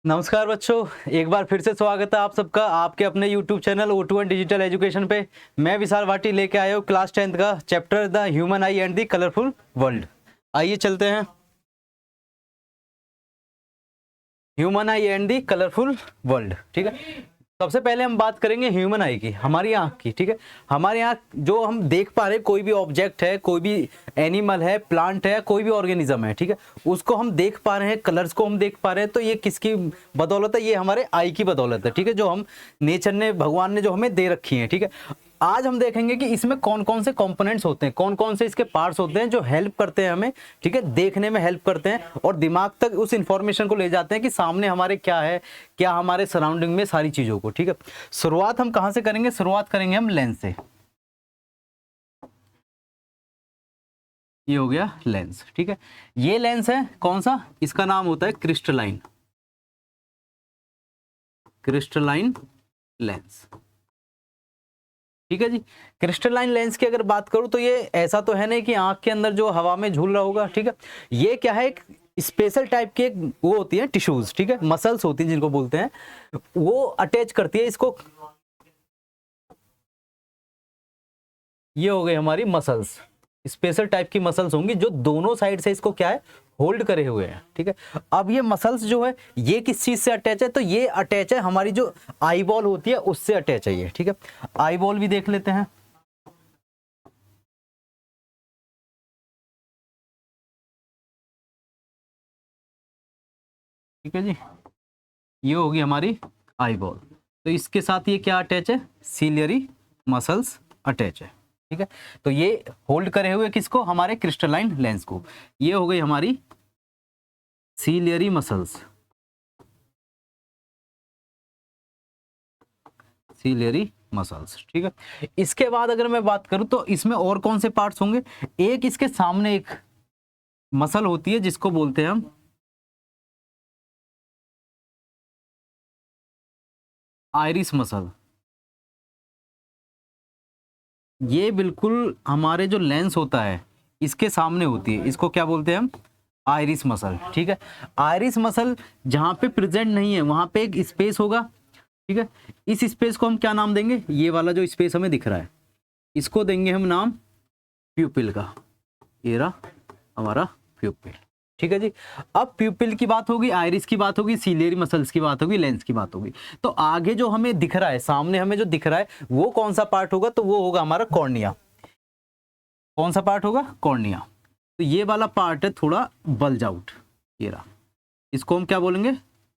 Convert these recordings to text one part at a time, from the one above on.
नमस्कार बच्चों, एक बार फिर से स्वागत है आप सबका आपके अपने YouTube channel O2 digital education पे। मैं विशाल भाटी लेके आया हूँ क्लास 10th का chapter the human I and the colourful world. आइए चलते हैं। Human I and the colourful world, ठीक है। सबसे पहले हम बात करेंगे ह्यूमन आई की, हमारी आँख की, ठीक है। हमारी आँख जो हम देख पा रहे हैं, कोई भी ऑब्जेक्ट है, कोई भी एनिमल है, प्लांट है, कोई भी ऑर्गेनिज्म है, ठीक है, उसको हम देख पा रहे हैं, कलर्स को हम देख पा रहे हैं, तो ये किसकी बदौलत है? ये हमारे आई की बदौलत है, ठीक है, जो हम नेचर ने, भगवान ने जो हमें दे रखी है, ठीक है। आज हम देखेंगे कि इसमें कौन कौन से कंपोनेंट्स होते हैं, कौन कौन से इसके पार्ट्स होते हैं जो हेल्प करते हैं हमें, ठीक है, देखने में हेल्प करते हैं और दिमाग तक उस इंफॉर्मेशन को ले जाते हैं कि सामने हमारे क्या है, क्या हमारे सराउंडिंग में सारी चीजों को, ठीक है। शुरुआत हम कहां से करेंगे? शुरुआत करेंगे हम लेंस से। ये हो गया लेंस, ठीक है। ये लेंस है कौन सा? इसका नाम होता है क्रिस्टलाइन, क्रिस्टलाइन लेंस, ठीक है जी। क्रिस्टलाइन लेंस की अगर बात करूं तो ये ऐसा तो है नहीं कि आंख के अंदर जो हवा में झूल रहा होगा, ठीक है। ये क्या है, एक स्पेशल टाइप की एक वो होती है टिश्यूज, ठीक है, मसल्स होती हैं जिनको बोलते हैं, वो अटैच करती है इसको। ये हो गई हमारी मसल्स, स्पेशल टाइप की मसल्स होंगी जो दोनों साइड से इसको क्या है, होल्ड करे हुए हैं, ठीक है। अब ये मसल्स जो है ये किस चीज से अटैच है? तो ये अटैच है हमारी जो आई बॉल होती है उससे अटैच है ये, ठीक है। आई बॉल भी देख लेते हैं। ठीक है जी, ये होगी हमारी आई बॉल। तो इसके साथ ये क्या अटैच है? सीलियरी मसल्स अटैच है, ठीक है। तो ये होल्ड करे हुए किसको? हमारे क्रिस्टलाइन लेंस को। ये हो गई हमारी सीलियरी मसल्स, सीलियरी मसल्स, ठीक है। इसके बाद अगर मैं बात करूं तो इसमें और कौन से पार्ट्स होंगे? एक इसके सामने एक मसल होती है जिसको बोलते हैं हम आइरिस मसल। ये बिल्कुल हमारे जो लेंस होता है इसके सामने होती है, इसको क्या बोलते हैं हम? आइरिस मसल, ठीक है। आइरिस मसल जहां पे प्रेजेंट नहीं है वहां पे एक स्पेस होगा, ठीक है। इस स्पेस को हम क्या नाम देंगे? ये वाला जो स्पेस हमें दिख रहा है इसको देंगे हम नाम प्यूपिल का। ये रहा हमारा प्यूपिल, ठीक है जी। अब प्यूपिल की बात होगी, आइरिस की बात होगी, सीलियरी मसल्स की बात होगी, लेंस की बात होगी। तो आगे जो हमें दिख रहा है, सामने हमें जो दिख रहा है वो कौन सा पार्ट होगा? तो वो होगा हमारा कॉर्निया। कौन सा पार्ट होगा? कॉर्निया। तो ये वाला पार्ट है थोड़ा बल्ज आउट, ये रहा, इसको हम क्या बोलेंगे?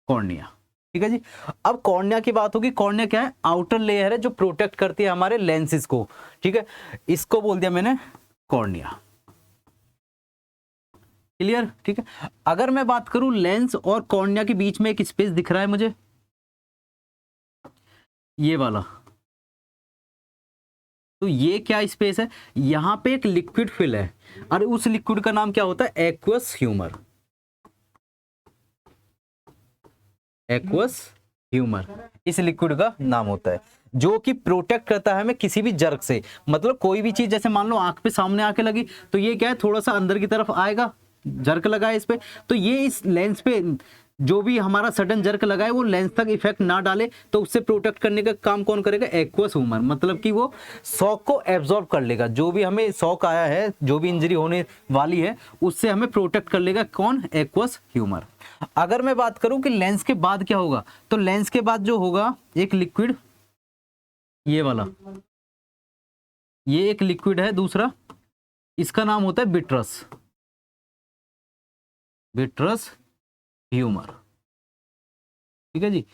कॉर्निया, ठीक है जी। अब कॉर्निया की बात होगी। कॉर्निया क्या है? आउटर लेयर है जो प्रोटेक्ट करती है हमारे लेंसेज को, ठीक है। इसको बोल दिया मैंने कॉर्निया, क्लियर, ठीक है। अगर मैं बात करूं लेंस और कॉर्निया के बीच में एक स्पेस दिख रहा है मुझे, ये वाला, तो ये क्या स्पेस है? यहां पे एक लिक्विड फिल है और उस लिक्विड का नाम क्या होता है? एक्वस ह्यूमर, एक्वस ह्यूमर इस लिक्विड का नाम होता है, जो कि प्रोटेक्ट करता है हमें किसी भी जर्क से। मतलब कोई भी चीज जैसे मान लो आंख पे सामने आके लगी तो ये क्या है, थोड़ा सा अंदर की तरफ आएगा, जर्क लगा है इस पे, तो ये इस लेंस पे जो भी हमारा सडन जर्क लगा है वो लेंस तक इफेक्ट ना डाले, तो उससे प्रोटेक्ट करने का काम कौन करेगा? Aqueous humour. मतलब कि वो शॉक को एब्जॉर्ब कर लेगा, जो भी हमें शॉक आया है, जो भी इंजरी होने वाली है उससे हमें प्रोटेक्ट कर लेगा। कौन? Aqueous humour. अगर मैं बात करूं कि लेंस के बाद क्या होगा, तो लेंस के बाद जो होगा एक लिक्विड, ये वाला, ये एक लिक्विड है दूसरा, इसका नाम होता है विट्रस, विट्रस ह्यूमर, ठीक है जी।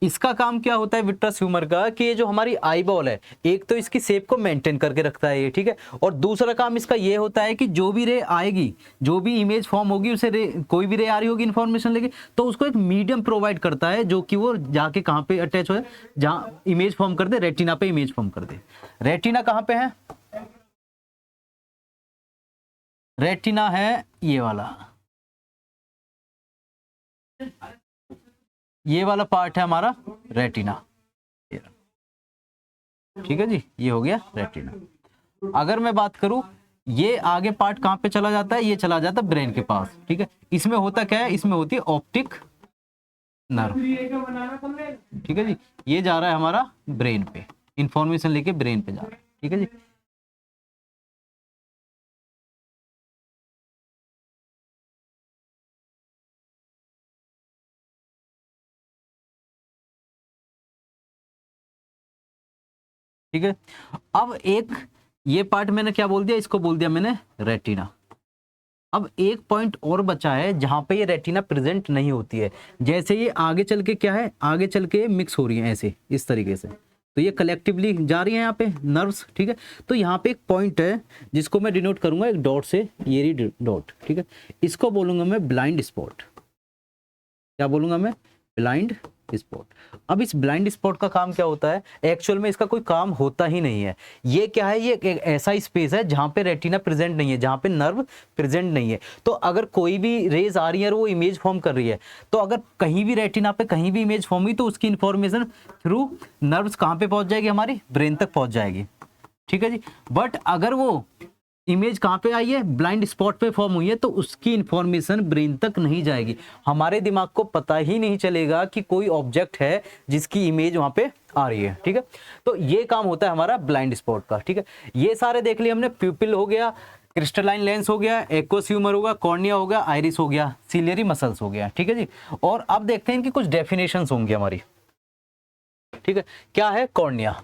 इसका काम क्या होता है विट्रस ह्यूमर का? कि ये जो हमारी आई बॉल है, एक तो इसकी शेप को मेंटेन करके रखता है ये, ठीक है, और दूसरा काम इसका ये होता है कि जो भी रे आएगी, जो भी इमेज फॉर्म होगी, उसे रे, कोई भी रे आ रही होगी इन्फॉर्मेशन लेके, तो उसको एक मीडियम प्रोवाइड करता है जो कि वो जाके कहाँ पे अटैच हो, जहाँ इमेज फॉर्म कर दे, रेटिना पे इमेज फॉर्म कर दे। रेटिना कहाँ पे है? रेटिना है ये वाला, ये वाला पार्ट है हमारा रेटिना, ठीक है जी। ये हो गया रेटिना। अगर मैं बात करूं, ये आगे पार्ट कहां पे चला जाता है? ये चला जाता है ब्रेन के पास, ठीक है। इसमें होता क्या है? इसमें होती है ऑप्टिक नर्व, ठीक है जी। ये जा रहा है हमारा ब्रेन पे, इंफॉर्मेशन लेके ब्रेन पे जा रहा है, ठीक है जी। ठीक है, अब एक ये पार्ट मैंने क्या बोल दिया, इसको बोल दिया मैंने रेटिना। अब एक पॉइंट और बचा है जहां पे ये रेटिना प्रेजेंट नहीं होती है। जैसे ये आगे चल के क्या है, आगे चल के मिक्स हो रही है ऐसे इस तरीके से, तो ये कलेक्टिवली जा रही है यहाँ पे नर्व्स, ठीक है। तो यहाँ पे एक पॉइंट है जिसको मैं डिनोट करूंगा एक डॉट से, ये रही डॉट, ठीक है। इसको बोलूंगा मैं ब्लाइंड स्पॉट। क्या बोलूंगा मैं? Blind spot. अब इस ब्लाइंड स्पॉट का काम क्या होता है? एक्चुअल में इसका कोई काम होता ही नहीं है। ये क्या है, ये एक ऐसा स्पेस है जहां पे रेटिना प्रेजेंट नहीं है, जहां पे नर्व प्रेजेंट नहीं है। तो अगर कोई भी रेज आ रही है और वो इमेज फॉर्म कर रही है, तो अगर कहीं भी रेटिना पे कहीं भी इमेज फॉर्म हुई तो उसकी इंफॉर्मेशन थ्रू नर्व्स कहां पे पहुंच जाएगी? हमारी ब्रेन तक पहुंच जाएगी, ठीक है जी। बट अगर वो इमेज कहाँ पे आई है, ब्लाइंड स्पॉट पे फॉर्म हुई है, तो उसकी इंफॉर्मेशन ब्रेन तक नहीं जाएगी। हमारे दिमाग को पता ही नहीं चलेगा कि कोई ऑब्जेक्ट है जिसकी इमेज वहां पे आ रही है, ठीक है। तो ये काम होता है हमारा ब्लाइंड स्पॉट का, ठीक है। ये सारे देख लिए हमने, प्यूपिल हो गया, क्रिस्टलाइन लेंस हो गया, एक्वस ह्यूमर होगा, कॉर्निया हो गया, आइरिस हो गया, सिलियरी मसल्स हो गया, ठीक है जी। और अब देखते हैं इनकी कुछ डेफिनेशंस होंगी हमारी, ठीक है। क्या है कॉर्निया?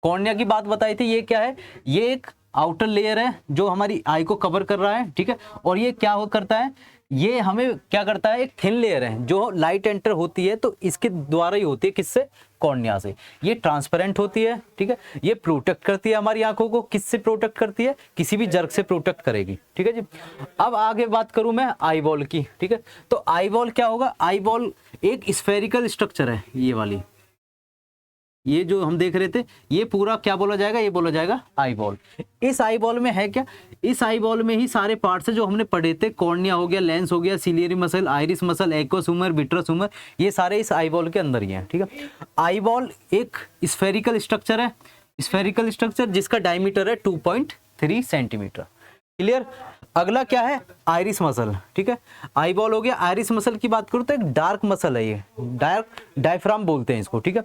कॉर्निया की बात बताई थी, ये क्या है? ये एक आउटर लेयर है जो हमारी आई को कवर कर रहा है, ठीक है। और ये क्या करता है, ये हमें क्या करता है, एक थिन लेयर है जो लाइट एंटर होती है तो इसके द्वारा ही होती है, किससे? कॉर्निया से। ये ट्रांसपेरेंट होती है, ठीक है। ये प्रोटेक्ट करती है हमारी आंखों को, किससे प्रोटेक्ट करती है? किसी भी जर्क से प्रोटेक्ट करेगी, ठीक है जी। अब आगे बात करूं मैं आई बॉल की, ठीक है। तो आई बॉल क्या होगा? आई बॉल एक स्फेरिकल स्ट्रक्चर है, ये वाली, ये जो हम देख रहे थे, ये पूरा क्या बोला जाएगा? ये बोला जाएगा आई बॉल। इस आई बॉल में है क्या? इस आई बॉल में ही सारे पार्ट्स है जो हमने पढ़े थे, कॉर्निया हो गया, लेंस हो गया, ciliary muscle, iris muscle, aqueous humour, vitreous humour, ये सारे इस आई बॉल के अंदर ही हैं, ठीक है। आई बॉल एक स्फेरिकल स्ट्रक्चर है, स्फेरिकल स्ट्रक्चर जिसका डायमीटर है 2.3 सेंटीमीटर। क्लियर? अगला क्या है? आइरिस मसल, ठीक है। आई बॉल हो गया। आइरिस मसल की बात करूं तो एक डार्क मसल है, ये डार्क डायफ्राम बोलते हैं इसको, ठीक है।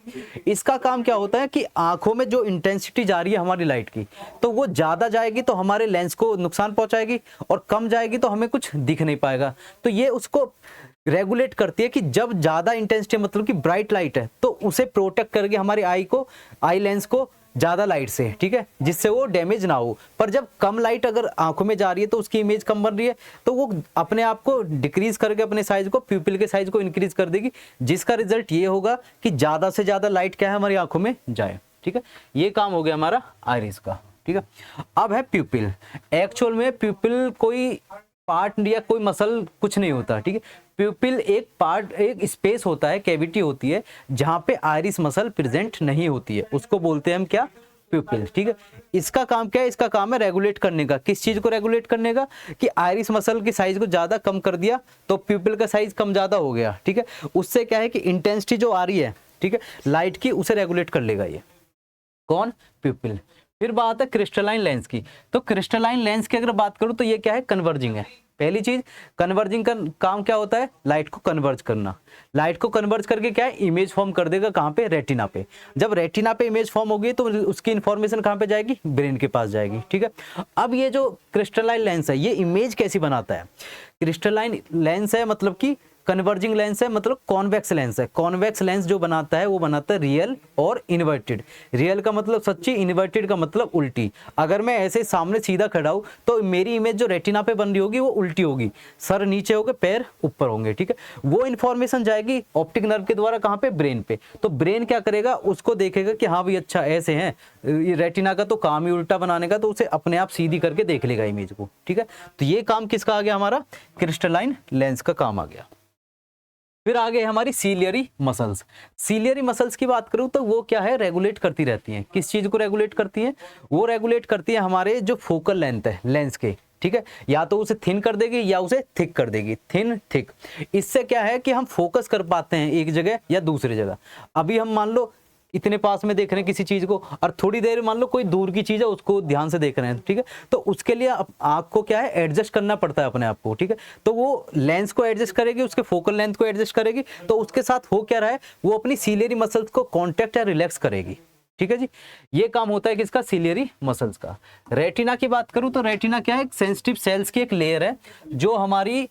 इसका काम क्या होता है कि आंखों में जो इंटेंसिटी जा रही है हमारी लाइट की, तो वो ज्यादा जाएगी तो हमारे लेंस को नुकसान पहुंचाएगी, और कम जाएगी तो हमें कुछ दिख नहीं पाएगा। तो ये उसको रेगुलेट करती है कि जब ज्यादा इंटेंसिटी मतलब कि ब्राइट लाइट है तो उसे प्रोटेक्ट करके हमारी आई को, आई लेंस को ज्यादा लाइट से, ठीक है, जिससे वो डैमेज ना हो। पर जब कम लाइट अगर आंखों में जा रही है तो उसकी इमेज कम बन रही है, तो वो अपने आप को डिक्रीज करके अपने साइज को, प्यूपिल के साइज को इंक्रीज कर देगी, जिसका रिजल्ट ये होगा कि ज्यादा से ज्यादा लाइट क्या है हमारी आंखों में जाए, ठीक है। ये काम हो गया हमारा आइरिस का, ठीक है। अब है प्यूपिल। एक्चुअल में प्यूपिल कोई पार्ट या कोई मसल कुछ नहीं होता, ठीक है। प्यूपिल एक पार्ट, एक स्पेस होता है, कैविटी होती है जहां पे आइरिस मसल प्रेजेंट नहीं होती है, उसको बोलते हैं हम क्या? प्यूपिल, ठीक है। इसका काम क्या है? इसका काम है रेगुलेट करने का। किस चीज को रेगुलेट करने का? कि आइरिस मसल की साइज को ज्यादा कम कर दिया तो प्यूपिल का साइज कम ज्यादा हो गया, ठीक है। उससे क्या है कि इंटेंसिटी जो आ रही है, ठीक है, लाइट की, उसे रेगुलेट कर लेगा ये कौन? प्यूपिल। फिर बात है क्रिस्टलाइन लेंस की। तो क्रिस्टलाइन लेंस की अगर बात करूं तो ये क्या है? कन्वर्जिंग है। पहली चीज, कन्वर्जिंग का काम क्या होता है? लाइट को कन्वर्ज करना। लाइट को कन्वर्ज करके क्या है? इमेज फॉर्म कर देगा कहां पे? रेटिना पे। जब रेटिना पे इमेज फॉर्म होगी तो उसकी इंफॉर्मेशन कहां पे जाएगी? ब्रेन के पास जाएगी, ठीक है। अब ये जो क्रिस्टलाइन लेंस है, ये इमेज कैसी बनाता है? क्रिस्टलाइन लेंस है मतलब कि कन्वर्जिंग लेंस है, मतलब कॉन्वेक्स लेंस है। कॉन्वेक्स लेंस जो बनाता है वो बनाता है रियल और इन्वर्टेड। रियल का मतलब सच्ची, इन्वर्टेड का मतलब उल्टी। अगर मैं ऐसे सामने सीधा खड़ा हूं तो मेरी इमेज जो रेटिना पे बन रही होगी वो उल्टी होगी, सर नीचे होगा, पैर ऊपर होंगे, ठीक है। वो इन्फॉर्मेशन जाएगी ऑप्टिक नर्व के द्वारा कहां पे? ब्रेन पे। तो ब्रेन क्या करेगा? उसको देखेगा कि हाँ भाई अच्छा ऐसे हैं, रेटिना का तो काम ही उल्टा बनाने का, तो उसे अपने आप सीधी करके देख लेगा इमेज को, ठीक है। तो ये काम किसका आ गया? हमारा क्रिस्टलाइन लेंस का काम आ गया। फिर आगे हमारी सीलियरी मसल्स। सीलियरी मसल्स की बात करूं तो वो क्या है? रेगुलेट करती रहती हैं। किस चीज को रेगुलेट करती हैं? वो रेगुलेट करती है हमारे जो फोकल लेंथ है लेंस के, ठीक है। या तो उसे थिन कर देगी या उसे थिक कर देगी, थिन थिक। इससे क्या है कि हम फोकस कर पाते हैं एक जगह या दूसरी जगह। अभी हम मान लो इतने पास में देख रहे हैं किसी चीज को, और थोड़ी देर मान लो कोई दूर की चीज है उसको ध्यान से देख रहे हैं, ठीक है, तो उसके लिए आंख को क्या है, एडजस्ट करना पड़ता है अपने आप को, ठीक है, तो वो लेंस को एडजस्ट करेगी, उसके फोकल लेंथ को एडजस्ट करेगी, तो उसके साथ हो क्या रहा है, वो अपनी सीलियरी मसल्स को कॉन्ट्रैक्ट या रिलैक्स करेगी, ठीक है जी। ये काम होता है किसका, सीलियरी मसल्स का। रेटिना की बात करूं तो रेटिना क्या है, एक सेंसिटिव सेल्स की एक लेयर है जो हमारी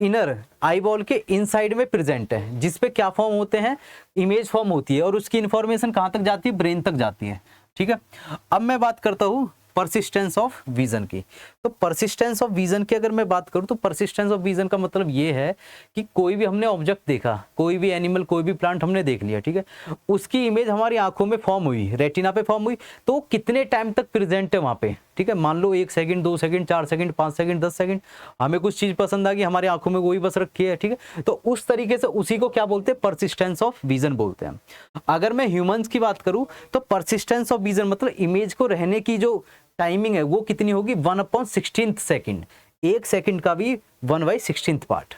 इनर आईबॉल के इनसाइड में प्रेजेंट है, जिसपे क्या फॉर्म होते हैं, इमेज फॉर्म होती है, और उसकी इंफॉर्मेशन कहां तक जाती है, ब्रेन तक जाती है, ठीक है। अब मैं बात करता हूं परसिस्टेंस ऑफ विजन की। तो परसिस्टेंस ऑफ विजन की अगर मैं बात करूं तो परसिस्टेंस ऑफ विजन का मतलब ये है कि कोई भी हमने ऑब्जेक्ट देखा, कोई भी एनिमल, कोई भी प्लांट हमने देख लिया, ठीक है, उसकी इमेज हमारी आंखों में फॉर्म हुई, रेटिना पे फॉर्म हुई, तो कितने टाइम तक प्रेजेंट है वहां पे, ठीक है। मान लो 1 second, 2 second, 4 second, 5 second, 10 second, हमें कुछ चीज पसंद आ गई, हमारी आंखों में वही बस रखी है, ठीक है, तो उस तरीके से उसी को क्या बोलते हैं, परसिस्टेंस ऑफ विजन बोलते हैं। अगर मैं ह्यूमंस की बात करूं तो परसिस्टेंस ऑफ विजन मतलब इमेज को रहने की जो टाइमिंग है वो कितनी होगी, 1/16 सेकंड, 1 सेकंड का भी 1/16 पार्ट,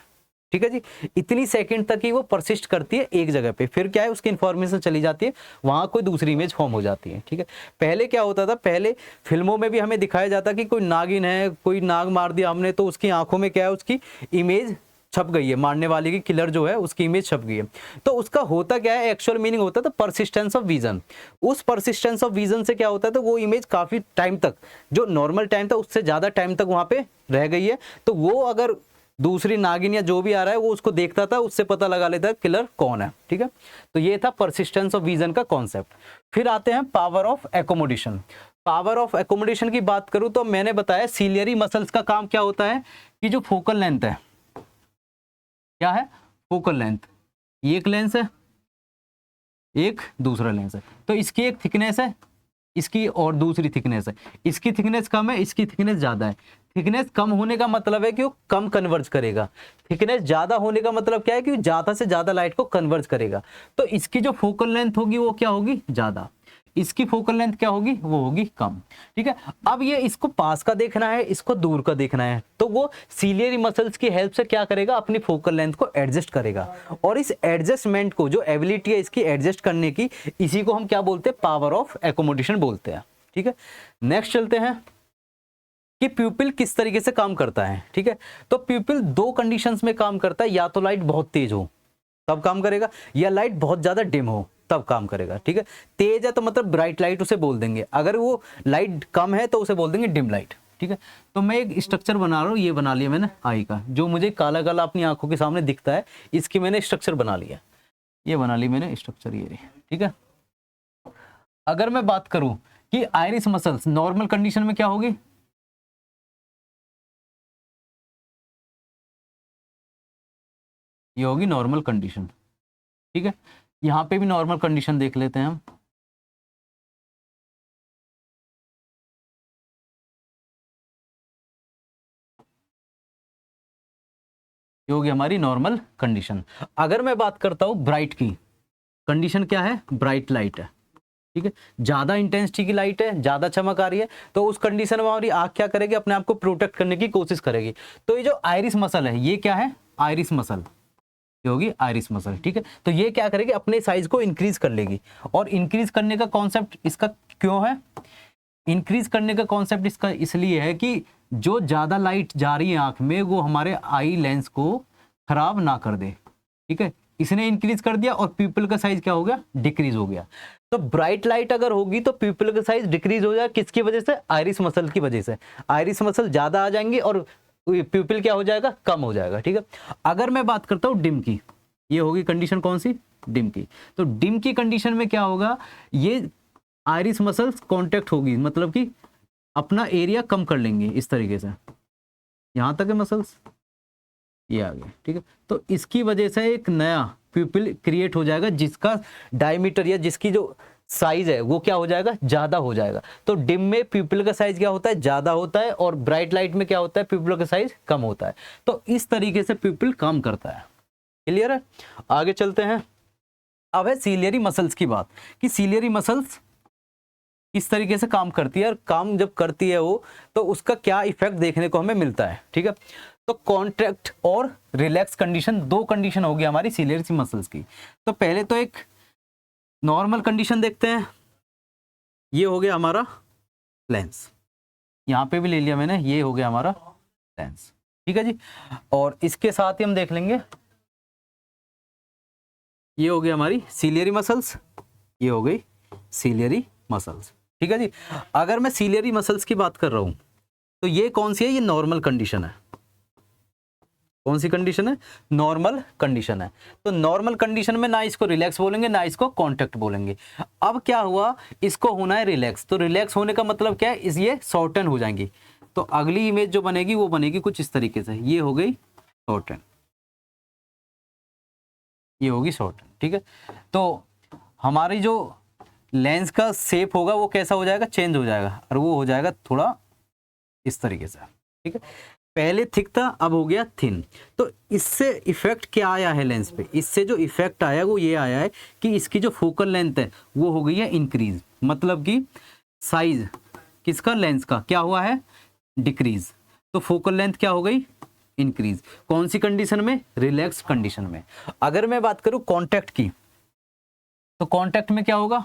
ठीक है जी। इतनी सेकंड तक ही वो परसिस्ट करती है एक जगह पे, फिर क्या है, उसकी इंफॉर्मेशन चली जाती है, वहां कोई दूसरी इमेज फॉर्म हो जाती है, ठीक है। पहले क्या होता था, पहले फिल्मों में भी हमें दिखाया जाता कि कोई नागिन है, कोई नाग मार दिया हमने, तो उसकी आंखों में क्या है, उसकी इमेज छप गई है, मारने वाले की, किलर जो है उसकी इमेज छप गई है। तो उसका होता क्या है, एक्चुअल मीनिंग होता था परसिस्टेंस ऑफ विजन। उस परसिस्टेंस ऑफ विजन से क्या होता है, तो वो इमेज काफी टाइम तक, जो नॉर्मल टाइम था उससे ज्यादा टाइम तक वहां पे रह गई है, तो वो अगर दूसरी नागिन या जो भी आ रहा है वो उसको देखता था, उससे पता लगा लेता है किलर कौन है, ठीक है। तो ये था परसिस्टेंस ऑफ विजन का कॉन्सेप्ट। फिर आते हैं power of accommodation. Power of accommodation की बात करूं तो मैंने बताया सीलियरी मसल्स का काम क्या होता है कि जो फोकल लेंथ है, क्या है, फोकल लेंथ, एक लेंस है, एक दूसरा लेंस है, तो इसकी एक थिकनेस है, इसकी और दूसरी थिकनेस है, इसकी थिकनेस कम है, इसकी थिकनेस ज्यादा है। थिकनेस कम होने का मतलब है कि वो कम कन्वर्ज करेगा, थिकनेस ज्यादा होने का मतलब क्या है कि ज्यादा से ज्यादा लाइट को कन्वर्ज करेगा, तो इसकी जो फोकल लेंथ होगी वो क्या होगी, ज्यादा, इसकी फोकल लेंथ क्या होगी, वो होगी कम, ठीक है। अब ये इसको पास का देखना है, इसको दूर का देखना है, तो वो सीलियरी मसल्स की हेल्प से क्या करेगा, अपनी फोकल लेंथ को एडजस्ट करेगा, और इस एडजस्टमेंट को, जो एबिलिटी है इसकी एडजस्ट करने की, इसी को हम क्या बोलते हैं, पावर ऑफ एकोमोडेशन बोलते हैं, ठीक है। नेक्स्ट चलते हैं कि प्यूपिल किस तरीके से काम करता है, ठीक है। तो प्यूपिल 2 कंडीशंस में काम करता है, या तो लाइट बहुत तेज हो तब काम करेगा, या लाइट बहुत ज्यादा डिम हो तब काम करेगा, ठीक है। तेज है तो मतलब ब्राइट लाइट उसे बोल देंगे, अगर वो लाइट कम है तो उसे बोल देंगे डिम लाइट, ठीक है। तो मैं एक स्ट्रक्चर बना रहा हूँ, ये बना लिया मैंने आई का, जो मुझे काला काला अपनी आंखों के सामने दिखता है, इसकी मैंने स्ट्रक्चर बना लिया, ये बना ली मैंने स्ट्रक्चर, ये ठीक है। अगर मैं बात करूं कि आइरिस मसल्स नॉर्मल कंडीशन में क्या होगी, ये होगी नॉर्मल कंडीशन, ठीक है। यहां पे भी नॉर्मल कंडीशन देख लेते हैं हम, ये होगी हमारी नॉर्मल कंडीशन। अगर मैं बात करता हूं ब्राइट की कंडीशन, क्या है, ब्राइट लाइट है, ठीक है, ज्यादा इंटेंसिटी की लाइट है, ज्यादा चमक आ रही है, तो उस कंडीशन में हमारी आंख क्या करेगी, अपने आप को प्रोटेक्ट करने की कोशिश करेगी। तो ये जो आइरिस मसल है, ये क्या है, आइरिस मसल, ये होगी आइरिस मसल, ठीक है। तो ये क्या करेगी, अपने साइज को इंक्रीज कर लेगी, और इंक्रीज करने का कॉन्सेप्ट इसका क्यों है, इंक्रीज करने का कॉन्सेप्ट इसका इसलिए है कि जो ज्यादा लाइट जा रही है आंख में, वो हमारे आई लेंस को खराब ना कर दे, ठीक है। इसने इंक्रीज कर दिया और प्यूपिल का साइज क्या हो गया, डिक्रीज हो गया। तो ब्राइट लाइट अगर होगी तो प्यूपिल का साइज डिक्रीज हो जाएगा, किसकी वजह से, आइरिस मसल की वजह से। आइरिस मसल ज्यादा आ जाएंगी और प्यूपिल क्या हो जाएगा, कम हो जाएगा, ठीक है। अगर मैं बात करता हूं डिम की, ये होगी कंडीशन कौन सी, डिम की। तो डिम की कंडीशन में क्या होगा, ये आइरिस मसल्स कांटेक्ट होगी, मतलब कि अपना एरिया कम कर लेंगे, इस तरीके से, यहां तक है मसल्स, ये आ गए, ठीक है। तो इसकी वजह से एक नया प्यूपिल क्रिएट हो जाएगा, जिसका डायमीटर या जिसकी जो साइज है वो क्या हो जाएगा, ज्यादा हो जाएगा। तो डिम में प्यूपिल का साइज क्या होता है, ज्यादा होता है, और ब्राइट लाइट में क्या होता है, प्यूपिल का साइज कम होता है। तो इस तरीके से प्यूपिल काम करता है, क्लियर है। आगे चलते हैं, अब है सीलियरी मसल्स की बात, कि सीलियरी मसल्स इस तरीके से काम करती है, और काम जब करती है वो, तो उसका क्या इफेक्ट देखने को हमें मिलता है, ठीक है। तो कॉन्ट्रैक्ट और रिलैक्स कंडीशन, 2 कंडीशन होगी हमारी सीलियरी मसल्स की। तो पहले तो एक नॉर्मल कंडीशन देखते हैं, ये हो गया हमारा लेंस, यहाँ पे भी ले लिया मैंने, ये हो गया हमारा लेंस, ठीक है जी। और इसके साथ ही हम देख लेंगे, ये हो गई हमारी सीलियरी मसल्स, ये हो गई सीलियरी मसल्स, ठीक है जी। अगर मैं सीलियरी मसल्स की बात कर रहा हूं तो ये कौन सी है, ये नॉर्मल कंडीशन है। कौन सी कंडीशन है, नॉर्मल कंडीशन है। तो नॉर्मल कंडीशन में ना इसको रिलैक्स बोलेंगे ना इसको कॉन्टैक्ट बोलेंगे। अब क्या हुआ, इसको होना है रिलैक्स, तो रिलैक्स होने का मतलब क्या है, इस ये शॉर्टन हो जाएंगी। तो अगली इमेज जो बनेगी वो बनेगी कुछ इस तरीके से, ये हो गई शॉर्टन, ये होगी शॉर्टन, ठीक है। तो हमारी जो लेंस का शेप होगा वो कैसा हो जाएगा, चेंज हो जाएगा, और वो हो जाएगा थोड़ा इस तरीके से, ठीक है। पहले थिक था, अब हो गया थिन। तो इससे इफेक्ट क्या आया है लेंस पे, इससे जो इफेक्ट आया वो ये आया है कि इसकी जो फोकल लेंथ है वो हो गई है इंक्रीज, मतलब कि साइज किसका, लेंस का क्या हुआ है, डिक्रीज। तो फोकल लेंथ क्या हो गई, इंक्रीज। कौन सी कंडीशन में, रिलैक्स कंडीशन में। अगर मैं बात करूं कॉन्टैक्ट की, तो कॉन्टैक्ट में क्या होगा,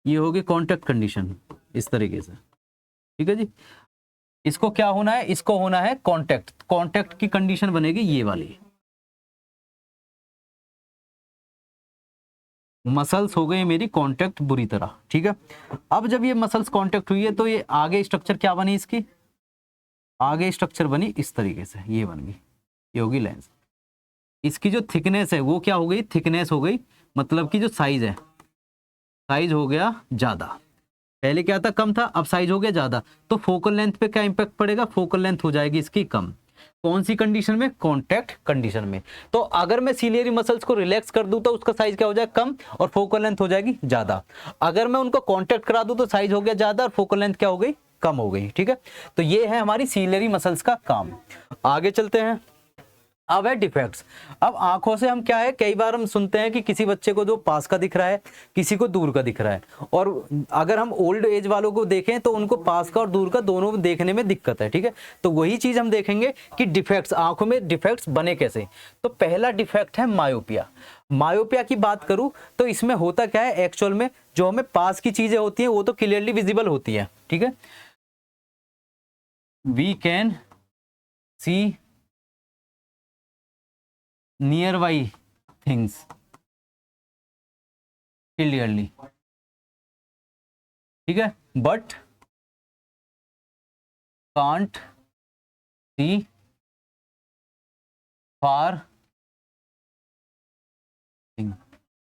ये होगी कॉन्टैक्ट कंडीशन इस तरीके से, ठीक है जी। इसको क्या होना है, इसको होना है कॉन्टैक्ट, कॉन्टैक्ट की कंडीशन बनेगी ये वाली। मसल्स हो गई मेरी कांटेक्ट बुरी तरह, ठीक है। अब जब ये मसल्स कांटेक्ट हुई है तो ये आगे स्ट्रक्चर क्या बनी, इसकी आगे स्ट्रक्चर बनी इस तरीके से, ये बन गई, ये होगी लेंस। इसकी जो थिकनेस है वो क्या हो गई, थिकनेस हो गई, मतलब कि जो साइज है, साइज हो गया ज्यादा। पहले क्या था, कम था, अब साइज हो गया ज्यादा। तो फोकल लेंथ पे क्या इंपैक्ट पड़ेगा, फोकल लेंथ हो जाएगी इसकी कम। कौन सी कंडीशन में, कॉन्टैक्ट कंडीशन में। तो अगर मैं सीलियरी मसल्स को रिलैक्स कर दूं तो उसका साइज क्या हो जाएगा, कम, और फोकल लेंथ हो जाएगी ज्यादा। अगर मैं उनको कॉन्टैक्ट करा दूं तो साइज हो गया ज्यादा और फोकल लेंथ क्या हो गई, कम हो गई, ठीक है। तो ये है हमारी सीलियरी मसल्स का काम। आगे चलते हैं। अब है डिफेक्ट्स। अब आंखों से हम क्या है, कई बार हम सुनते हैं कि किसी बच्चे को जो पास का दिख रहा है, किसी को दूर का दिख रहा है। और अगर हम ओल्ड एज वालों को देखें तो उनको पास का और दूर का दोनों देखने में दिक्कत है, ठीक है। तो वही चीज हम देखेंगे कि डिफेक्ट्स, आंखों में डिफेक्ट्स बने कैसे। तो पहला डिफेक्ट है मायोपिया। मायोपिया की बात करूं तो इसमें होता क्या है, एक्चुअल में जो हमें पास की चीजें होती हैं वो तो क्लियरली विजिबल होती है, ठीक है। We can see nearby things clearly, ठीक है, but can't see far thing,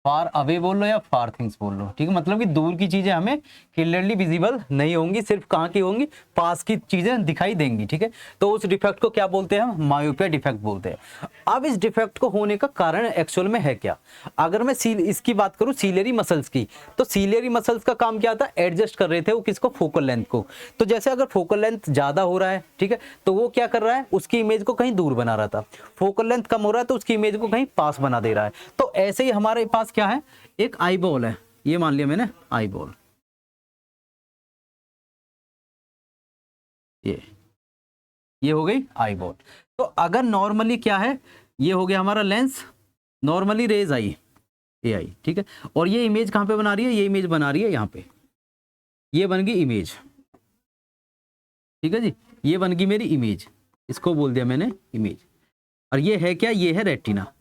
far away बोल लो या फार थिंग्स बोल लो, ठीक है। मतलब कि दूर की चीजें हमें क्लियरली विजिबल नहीं होंगी, सिर्फ कहाँ की होंगी, पास की चीजें दिखाई देंगी, ठीक है। तो उस डिफेक्ट को क्या बोलते हैं, हम मायोपिया डिफेक्ट बोलते हैं। अब इस डिफेक्ट को होने का कारण एक्चुअल में है क्या। अगर मैं इसकी बात करूं सीलियरी मसल्स की, तो सीलियरी मसल्स का काम क्या था, एडजस्ट कर रहे थे वो किसको, फोकल लेंथ को। तो जैसे अगर फोकल लेंथ ज्यादा हो रहा है, ठीक है, तो वो क्या कर रहा है, उसकी इमेज को कहीं दूर बना रहा था। फोकल लेंथ कम हो रहा है तो उसकी इमेज को कहीं पास बना दे रहा है। तो ऐसे ही हमारे पास क्या है, एक आई बॉल है, ये मान लिया मैंने आई बॉल, ये हो गई आई बॉल। तो अगर नॉर्मली क्या है, ये हो गया हमारा लेंस, नॉर्मली रेज आई, ए आई, ठीक है। और ये इमेज कहां पे बना रही है, ये इमेज बना रही है यहां पे, ये बन गई इमेज, ठीक है जी, ये बन गई मेरी इमेज, इसको बोल दिया मैंने इमेज। और ये है क्या, ये है रेटिना,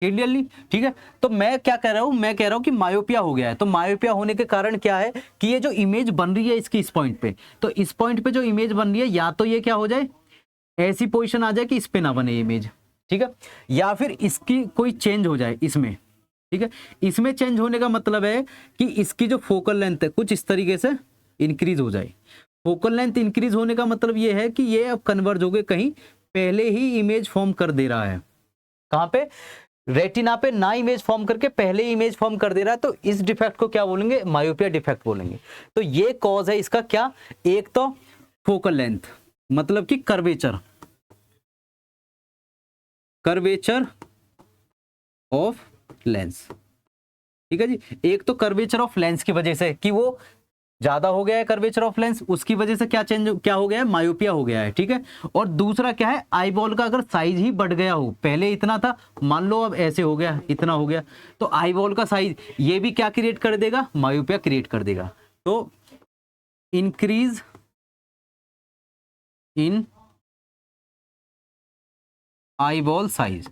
क्लियरली, ठीक है। तो मैं क्या कह रहा हूं, मैं कह रहा हूं कि मायोपिया हो गया है। तो मायोपिया होने के कारण क्या है कि ये जो इमेज बन रही है इसकी इस पॉइंट पे, तो इस पॉइंट पे जो इमेज बन रही है, या तो ये क्या हो जाए, ऐसी पोजीशन आ जाए कि इस पे ना बने इमेज, ठीक है, या फिर इसकी कोई चेंज हो जाए इसमें, ठीक है। इसमें चेंज होने का मतलब है कि इसकी जो फोकल लेंथ है कुछ इस तरीके से इंक्रीज हो जाए। फोकल लेंथ इंक्रीज होने का मतलब ये है कि ये अब कन्वर्ज हो गए, कहीं पहले ही इमेज फॉर्म कर दे रहा है, कहां पे, रेटिना पे, ना इमेज फॉर्म करके पहले ही इमेज फॉर्म कर दे रहा है। तो इस डिफेक्ट को क्या बोलेंगे, मायोपिया डिफेक्ट बोलेंगे। तो ये कॉज है इसका क्या, एक तो फोकल लेंथ, मतलब कि कर्वेचर, कर्वेचर ऑफ लेंस, ठीक है जी। एक तो कर्वेचर ऑफ लेंस की वजह से कि वो ज्यादा हो गया है कर्वेचर ऑफ लेंस, उसकी वजह से क्या हो गया है, मायोपिया हो गया है, ठीक है। और दूसरा क्या है, आई बॉल का अगर साइज ही बढ़ गया हो, पहले इतना था, मान लो अब ऐसे हो गया, इतना हो गया, तो आई बॉल का साइज ये भी क्या क्रिएट कर देगा, मायोपिया क्रिएट कर देगा। तो increase in eyeball size,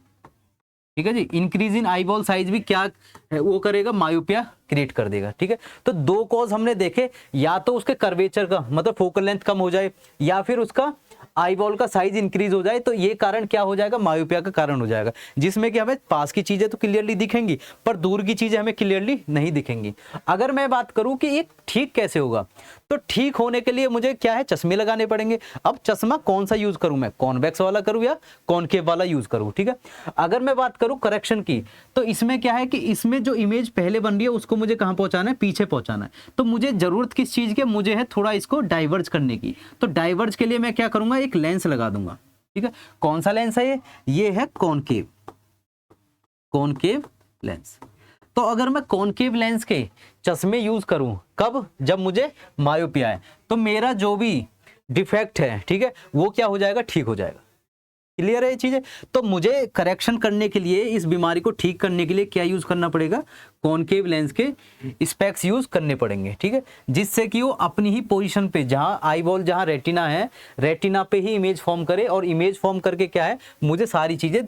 ठीक है जी, increase in eyeball size भी क्या है, वो करेगा, मायोपिया क्रिएट कर देगा, ठीक है। तो दो कॉज हमने देखे, या तो उसके कर्वेचर का मतलब फोकल लेंथ कम हो जाए, या फिर उसका आई बॉल का साइज इंक्रीज हो जाए, तो ये कारण क्या हो जाएगा, मायोपिया का कारण हो जाएगा, जिसमें कि हमें पास की चीजें तो क्लियरली दिखेंगी पर दूर की चीजें हमें क्लियरली नहीं दिखेंगी। अगर मैं बात करूं कि ये ठीक कैसे होगा, तो ठीक होने के लिए मुझे क्या है, चश्मे लगाने पड़ेंगे। अब चश्मा कौन सा यूज करूं मैं, कॉन्वेक्स वाला करूं या कॉनकेव वाला यूज करूं, ठीक है। अगर मैं बात करूं करेक्शन की, तो इसमें क्या है कि इसमें जो इमेज पहले बन रही है उसको मुझे कहां पहुंचाना है, पीछे पहुंचाना है। तो मुझे जरूरत किस चीज की, मुझे है थोड़ा इसको डाइवर्ज करने की। तो डाइवर्ज के लिए मैं क्या करूंगा, एक लेंस लगा दूंगा, ठीक है। कौन सा लेंस है ये है कॉनकेव, कॉनकेव लेंस। तो अगर मैं कॉनकेव लेंस के चश्मे यूज करूं, कब, जब मुझे मायोपिया है, तो मेरा जो भी डिफेक्ट है, ठीक है, वो क्या हो जाएगा, ठीक हो जाएगा। क्लियर है ये चीजें। तो मुझे करेक्शन करने के लिए, इस बीमारी को ठीक करने के लिए क्या यूज करना पड़ेगा, कॉनकेव लेंस के स्पेक्स यूज करने पड़ेंगे, ठीक है, जिससे कि वो अपनी ही पोजीशन पे, जहां आई बॉल, जहां रेटिना है, रेटिना पे ही इमेज फॉर्म करे, और इमेज फॉर्म करके क्या है, मुझे सारी चीजें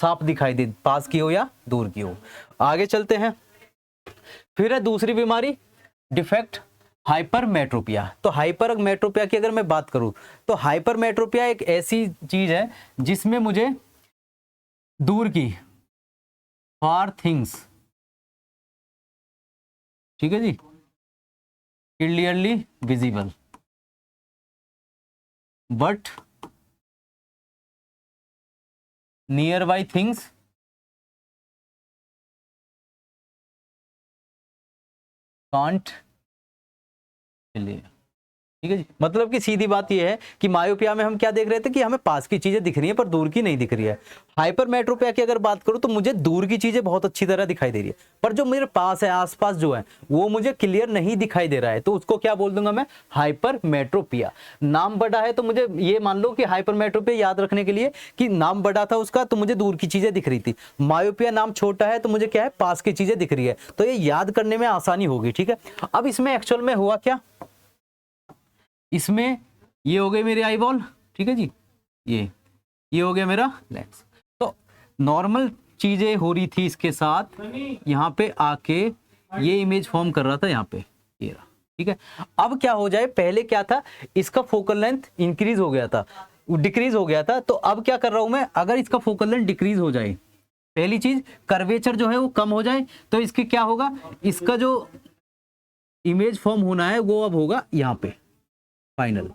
साफ दिखाई दे, पास की हो या दूर की हो। आगे चलते हैं। फिर है दूसरी बीमारी, डिफेक्ट हाइपरमेट्रोपिया। तो हाइपरमेट्रोपिया की अगर मैं बात करूं, तो हाइपरमेट्रोपिया एक ऐसी चीज है जिसमें मुझे दूर की फार थिंग्स, ठीक है जी, clearly visible, but nearby things can't clear, ठीक है जी। मतलब कि सीधी बात यह है कि मायोपिया में हम क्या देख रहे थे कि हमें पास की चीजें दिख रही हैं पर दूर की नहीं दिख रही है। हाइपरमेट्रोपिया की अगर बात करूं, तो मुझे दूर की चीजें बहुत अच्छी तरह दिखाई दे रही है, पर जो मेरे पास है, आसपास जो है, वो मुझे क्लियर नहीं दिखाई दे रहा है। तो उसको क्या बोल दूंगा मैं, हाइपरमेट्रोपिया। नाम बड़ा है तो मुझे ये मान लो कि हाइपरमेट्रोपिया याद रखने के लिए कि नाम बड़ा था उसका, तो मुझे दूर की चीजें दिख रही थी। मायोपिया नाम छोटा है तो मुझे क्या है, पास की चीजें दिख रही है। तो ये याद करने में आसानी होगी, ठीक है। अब इसमें एक्चुअल में हुआ क्या, इसमें ये हो गई मेरी आई बॉल, ठीक है जी, ये हो गया मेरा लेंस। तो नॉर्मल चीजें हो रही थी इसके साथ, यहाँ पे आके ये इमेज फॉर्म कर रहा था यहाँ पे, ये रहा, ठीक है। अब क्या हो जाए, पहले क्या था, इसका फोकल लेंथ इंक्रीज हो गया था, डिक्रीज हो गया था। तो अब क्या कर रहा हूं मैं, अगर इसका फोकल लेंथ डिक्रीज हो जाए, पहली चीज कर्वेचर जो है वो कम हो जाए, तो इसके क्या होगा, इसका जो इमेज फॉर्म होना है वो अब होगा यहाँ पे फाइनल।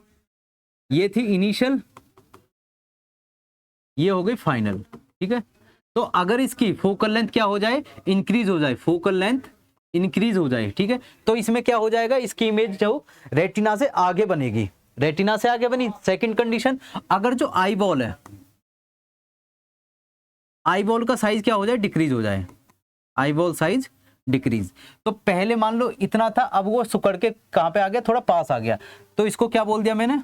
ये थी इनिशियल, ये हो गई फाइनल, ठीक है। तो अगर इसकी फोकल लेंथ क्या हो जाए, इंक्रीज हो जाए, फोकल लेंथ इंक्रीज हो जाए, ठीक है, तो इसमें क्या हो जाएगा, इसकी इमेज जो रेटिना से आगे बनेगी, रेटिना से आगे बनी। सेकंड कंडीशन, अगर जो आई बॉल है, आई बॉल का साइज क्या हो जाए, डिक्रीज हो जाए, आई बॉल साइज डिक्रीज। तो पहले मान लो इतना था, अब वो सुकड़ के कहां पे आ गया, थोड़ा पास आ गया, तो इसको क्या बोल दिया मैंने,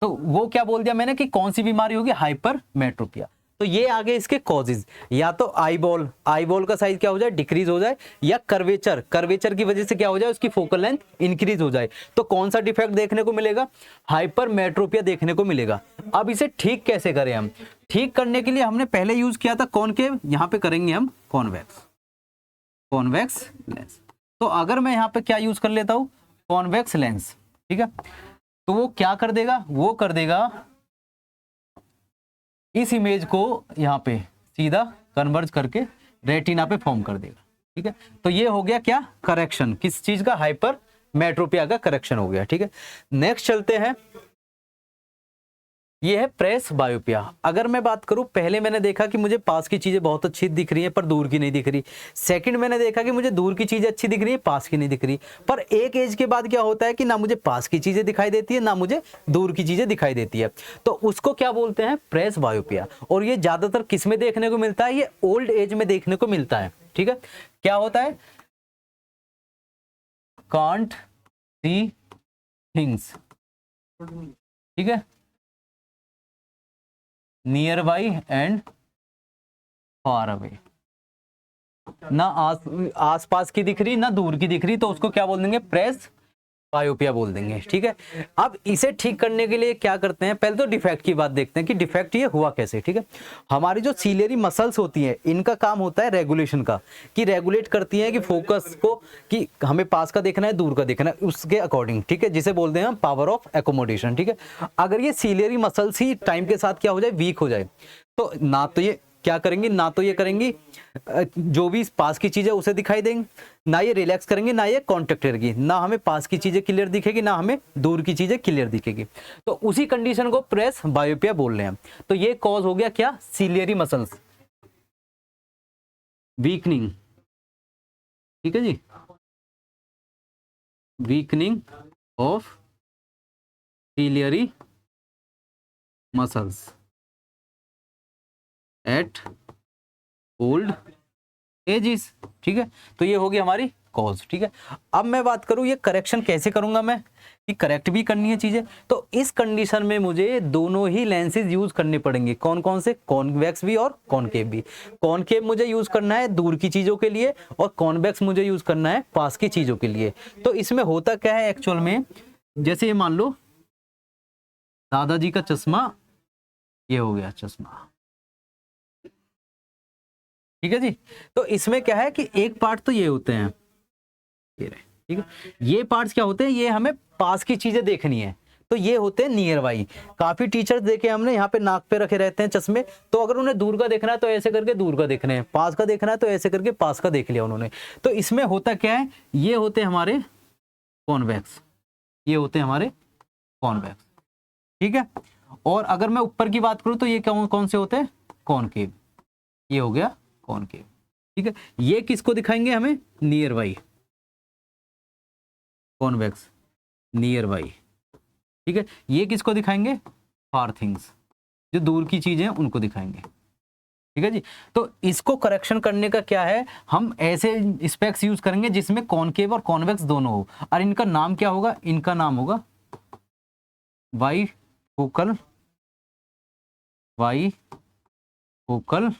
तो वो क्या बोल दिया मैंने कि कौन सी बीमारी होगी, हाइपरमेट्रोपिया। तो ये आगे इसके कॉजेज, या तो आई बॉल का साइज क्या हो जाए, डिक्रीज हो जाए, या कर्वेचर की वजह से क्या हो जाए, उसकी फोकल लेंथ इंक्रीज हो जाए। तो कौन सा डिफेक्ट देखने को मिलेगा, हाइपरमेट्रोपिया देखने को मिलेगा। अब इसे ठीक कैसे करें हम, ठीक करने के लिए हमने पहले यूज किया था कॉनकेव, यहां पे करेंगे हम कॉन्वेक्स लेंस। तो अगर मैं यहां पे क्या यूज कर लेता हूं, कॉन्वेक्स लेंस, ठीक है, तो वो क्या कर देगा, वो कर देगा इस इमेज को यहां पे सीधा कन्वर्ज करके रेटिना पे फॉर्म कर देगा, ठीक है। तो ये हो गया क्या, करेक्शन, किस चीज का, हाइपरमेट्रोपिया का करेक्शन हो गया, ठीक है। नेक्स्ट चलते हैं, ये है प्रेस बायोपिया। अगर मैं बात करूं, पहले मैंने देखा कि मुझे पास की चीजें बहुत अच्छी दिख रही है पर दूर की नहीं दिख रही। सेकंड मैंने देखा कि मुझे दूर की चीजें अच्छी दिख रही है, पास की नहीं दिख रही। पर एक एज के बाद क्या होता है कि ना मुझे पास की चीजें दिखाई देती है, ना मुझे दूर की चीजें दिखाई देती है। तो उसको क्या बोलते हैं, प्रेस बायोपिया। और ये ज्यादातर किस में देखने को मिलता है, ये ओल्ड एज में देखने को मिलता है, ठीक है। क्या होता है, कांट सी थिंग्स, ठीक है, near by and far away, ना आस पास की दिख रही ना दूर की दिख रही, तो उसको क्या बोल देंगे, प्रेस बायोपिया बोल देंगे, ठीक है। अब इसे ठीक करने के लिए क्या करते हैं, पहले तो डिफेक्ट की बात देखते हैं कि डिफेक्ट ये हुआ कैसे, ठीक है। हमारी जो सीलियरी मसल्स होती हैं इनका काम होता है रेगुलेशन का, कि रेगुलेट करती हैं कि फोकस को, कि हमें पास का देखना है दूर का देखना है उसके अकॉर्डिंग, ठीक है, जिसे बोलते हैं हम पावर ऑफ एकोमोडेशन, ठीक है। अगर ये सीलियरी मसल्स ही टाइम के साथ क्या हो जाए, वीक हो जाए, तो ना तो ये क्या करेंगी, ना तो ये करेंगी जो भी पास की चीज है उसे दिखाई देंगे, ना ये रिलैक्स करेंगे, ना ये कॉन्टेक्ट करेगी, ना हमें पास की चीजें क्लियर दिखेगी, ना हमें दूर की चीजें क्लियर दिखेगी। तो उसी कंडीशन को प्रेस बायोपिया बोल रहे हैं। तो ये कॉज हो गया क्या, सीलियरी मसल्स वीकनिंग, ठीक है जी, weakening of ciliary muscles at old ages, ठीक है। तो ये होगी हमारी कॉज, ठीक है। अब मैं बात करूं ये करेक्शन कैसे करूंगा मैं, कि करेक्ट भी करनी है चीजें, तो इस कंडीशन में मुझे दोनों ही लेंसेज यूज करने पड़ेंगे। कौन कौन से, कॉन्वेक्स भी और कॉनकेव भी। कॉनकेव मुझे यूज करना है दूर की चीजों के लिए और कॉन्वेक्स मुझे यूज करना है पास की चीजों के लिए। तो इसमें होता क्या है एक्चुअल में, जैसे ये मान लो दादाजी का चश्मा, ये हो गया चश्मा, ठीक है जी। तो इसमें क्या है कि एक पार्ट तो ये होते हैं, ये रहे, ठीक है। ये पार्ट्स क्या होते हैं, ये हमें पास की चीजें देखनी है, तो ये होते हैं नियर बाई। काफी टीचर्स देखे हमने यहाँ पे नाक पे रखे रहते हैं चश्मे, तो अगर उन्हें दूर का देखना है तो ऐसे करके दूर का देखना है, पास का देखना है तो ऐसे करके पास का देख लिया उन्होंने। तो इसमें होता क्या है, ये होते हैं हमारे कॉन्वेक्स, ये होते हैं हमारे कॉन्वेक्स, ठीक है। और अगर मैं ऊपर की बात करूं तो ये कौन कौन से होते हैं, कॉनकेव, ये हो गया कॉनकेव, ठीक है। ये किसको दिखाएंगे हमें, near by, convex near by, ठीक है। ये किसको दिखाएंगे, फार थिंग्स, जो दूर की चीजें हैं उनको दिखाएंगे, ठीक है जी। तो इसको करेक्शन करने का क्या है, हम ऐसे स्पेक्स यूज करेंगे जिसमें कॉनकेव और कॉन्वेक्स दोनों हो, और इनका नाम क्या होगा, इनका नाम होगा bifocal, bifocal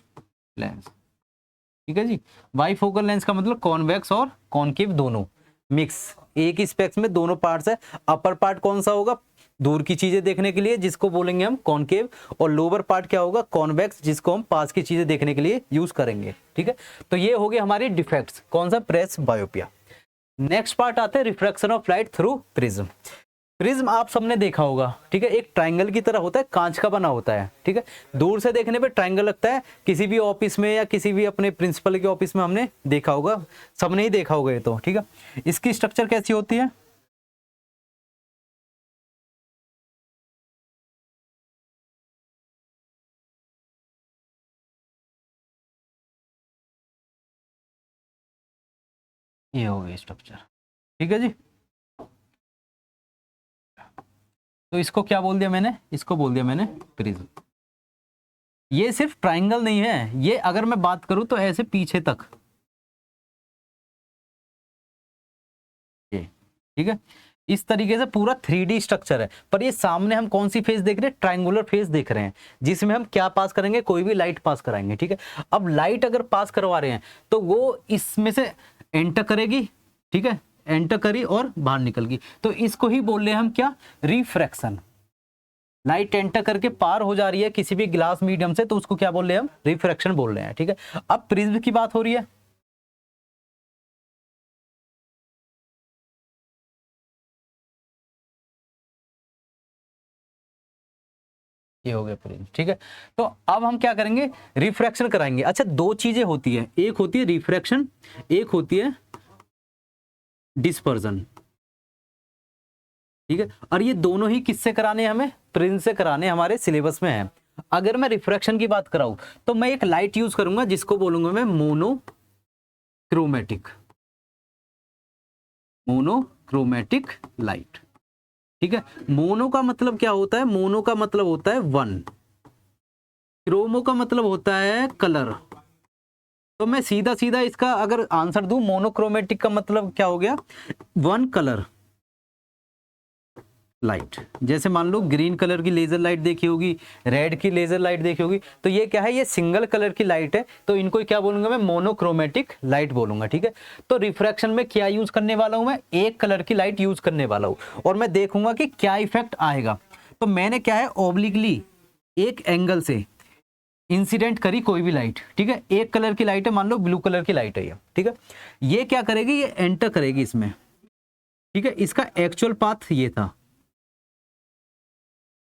lens, ठीक है जी। बाई फोकल लेंस का मतलब कॉन्वेक्स और कॉनकेव दोनों मिक्स, एक ही स्पेक्स में दोनों पार्ट्स है। अपर पार्ट कौन सा होगा, दूर की चीजें देखने के लिए, जिसको बोलेंगे हम कॉनकेव, और लोअर पार्ट क्या होगा, कॉन्वेक्स, जिसको हम पास की चीजें देखने के लिए यूज करेंगे, ठीक है। तो ये हो गए हमारे डिफेक्ट्स, कौन सा, प्रेस बायोपिया। नेक्स्ट पार्ट आता है refraction of light through prism. Prism आप सबने देखा होगा, ठीक है, एक ट्रायंगल की तरह होता है, कांच का बना होता है, ठीक है। दूर से देखने पे ट्रायंगल लगता है, किसी भी ऑफिस में या किसी भी अपने प्रिंसिपल के ऑफिस में हमने देखा होगा, सबने ही देखा होगा ये तो, ठीक है। इसकी स्ट्रक्चर कैसी होती है, ये हो गई स्ट्रक्चर, ठीक है जी। तो इसको क्या बोल दिया मैंने, इसको बोल दिया मैंने प्रिज्म। ये सिर्फ ट्रायंगल नहीं है, ये अगर मैं बात करूं तो ऐसे पीछे तक, ये, ठीक है, इस तरीके से पूरा 3D स्ट्रक्चर है। पर ये सामने हम कौन सी फेस देख रहे हैं, ट्रायंगुलर फेस देख रहे हैं, जिसमें हम क्या पास करेंगे, कोई भी लाइट पास कराएंगे, ठीक है। अब लाइट अगर पास करवा रहे हैं तो वो इसमें से एंटर करेगी, ठीक है, एंटर करी और बाहर निकल गई, तो इसको ही बोल रहे हैं हम क्या, रिफ्रैक्शन। लाइट एंटर करके पार हो जा रही है किसी भी ग्लास मीडियम से, तो उसको क्या बोल रहे हैं हम, रिफ्रैक्शन बोल रहे हैं, ठीक है। अब प्रिज्म की बात हो रही है, ये हो गया प्रिज्म, ठीक है। तो अब हम क्या करेंगे, रिफ्रैक्शन कराएंगे। अच्छा, दो चीजें होती है, एक होती है रिफ्रैक्शन, एक होती है डिस्पर्जन, ठीक है। और ये दोनों ही किससे कराने हैं हमें, प्रिज्म से कराने, हमारे सिलेबस में है। अगर मैं रिफ्रैक्शन की बात कराऊं तो मैं एक लाइट यूज करूंगा जिसको बोलूंगा मैं मोनोक्रोमेटिक, मोनोक्रोमेटिक लाइट, ठीक है। मोनो का मतलब क्या होता है, मोनो का मतलब होता है वन, क्रोमो का मतलब होता है कलर, तो मैं सीधा सीधा इसका अगर आंसर दूं, मोनोक्रोमेटिक का मतलब क्या हो गया, वन कलर लाइट। जैसे मान लो ग्रीन कलर की लेजर लाइट देखी होगी, रेड की लेजर लाइट देखी होगी, तो ये क्या है, ये सिंगल कलर की लाइट है, तो इनको क्या बोलूंगा मैं, मोनोक्रोमेटिक लाइट बोलूंगा, ठीक है। तो रिफ्रैक्शन में क्या यूज करने वाला हूं मैं, एक कलर की लाइट यूज करने वाला हूं, और मैं देखूंगा कि क्या इफेक्ट आएगा। तो मैंने क्या है, ओब्लिकली एक एंगल से इंसिडेंट करी कोई भी लाइट, ठीक है, एक कलर की लाइट है, मान लो ब्लू कलर की लाइट है ये, ठीक है, ये क्या करेगी, ये एंटर करेगी इसमें, ठीक है। इसका एक्चुअल पाथ ये था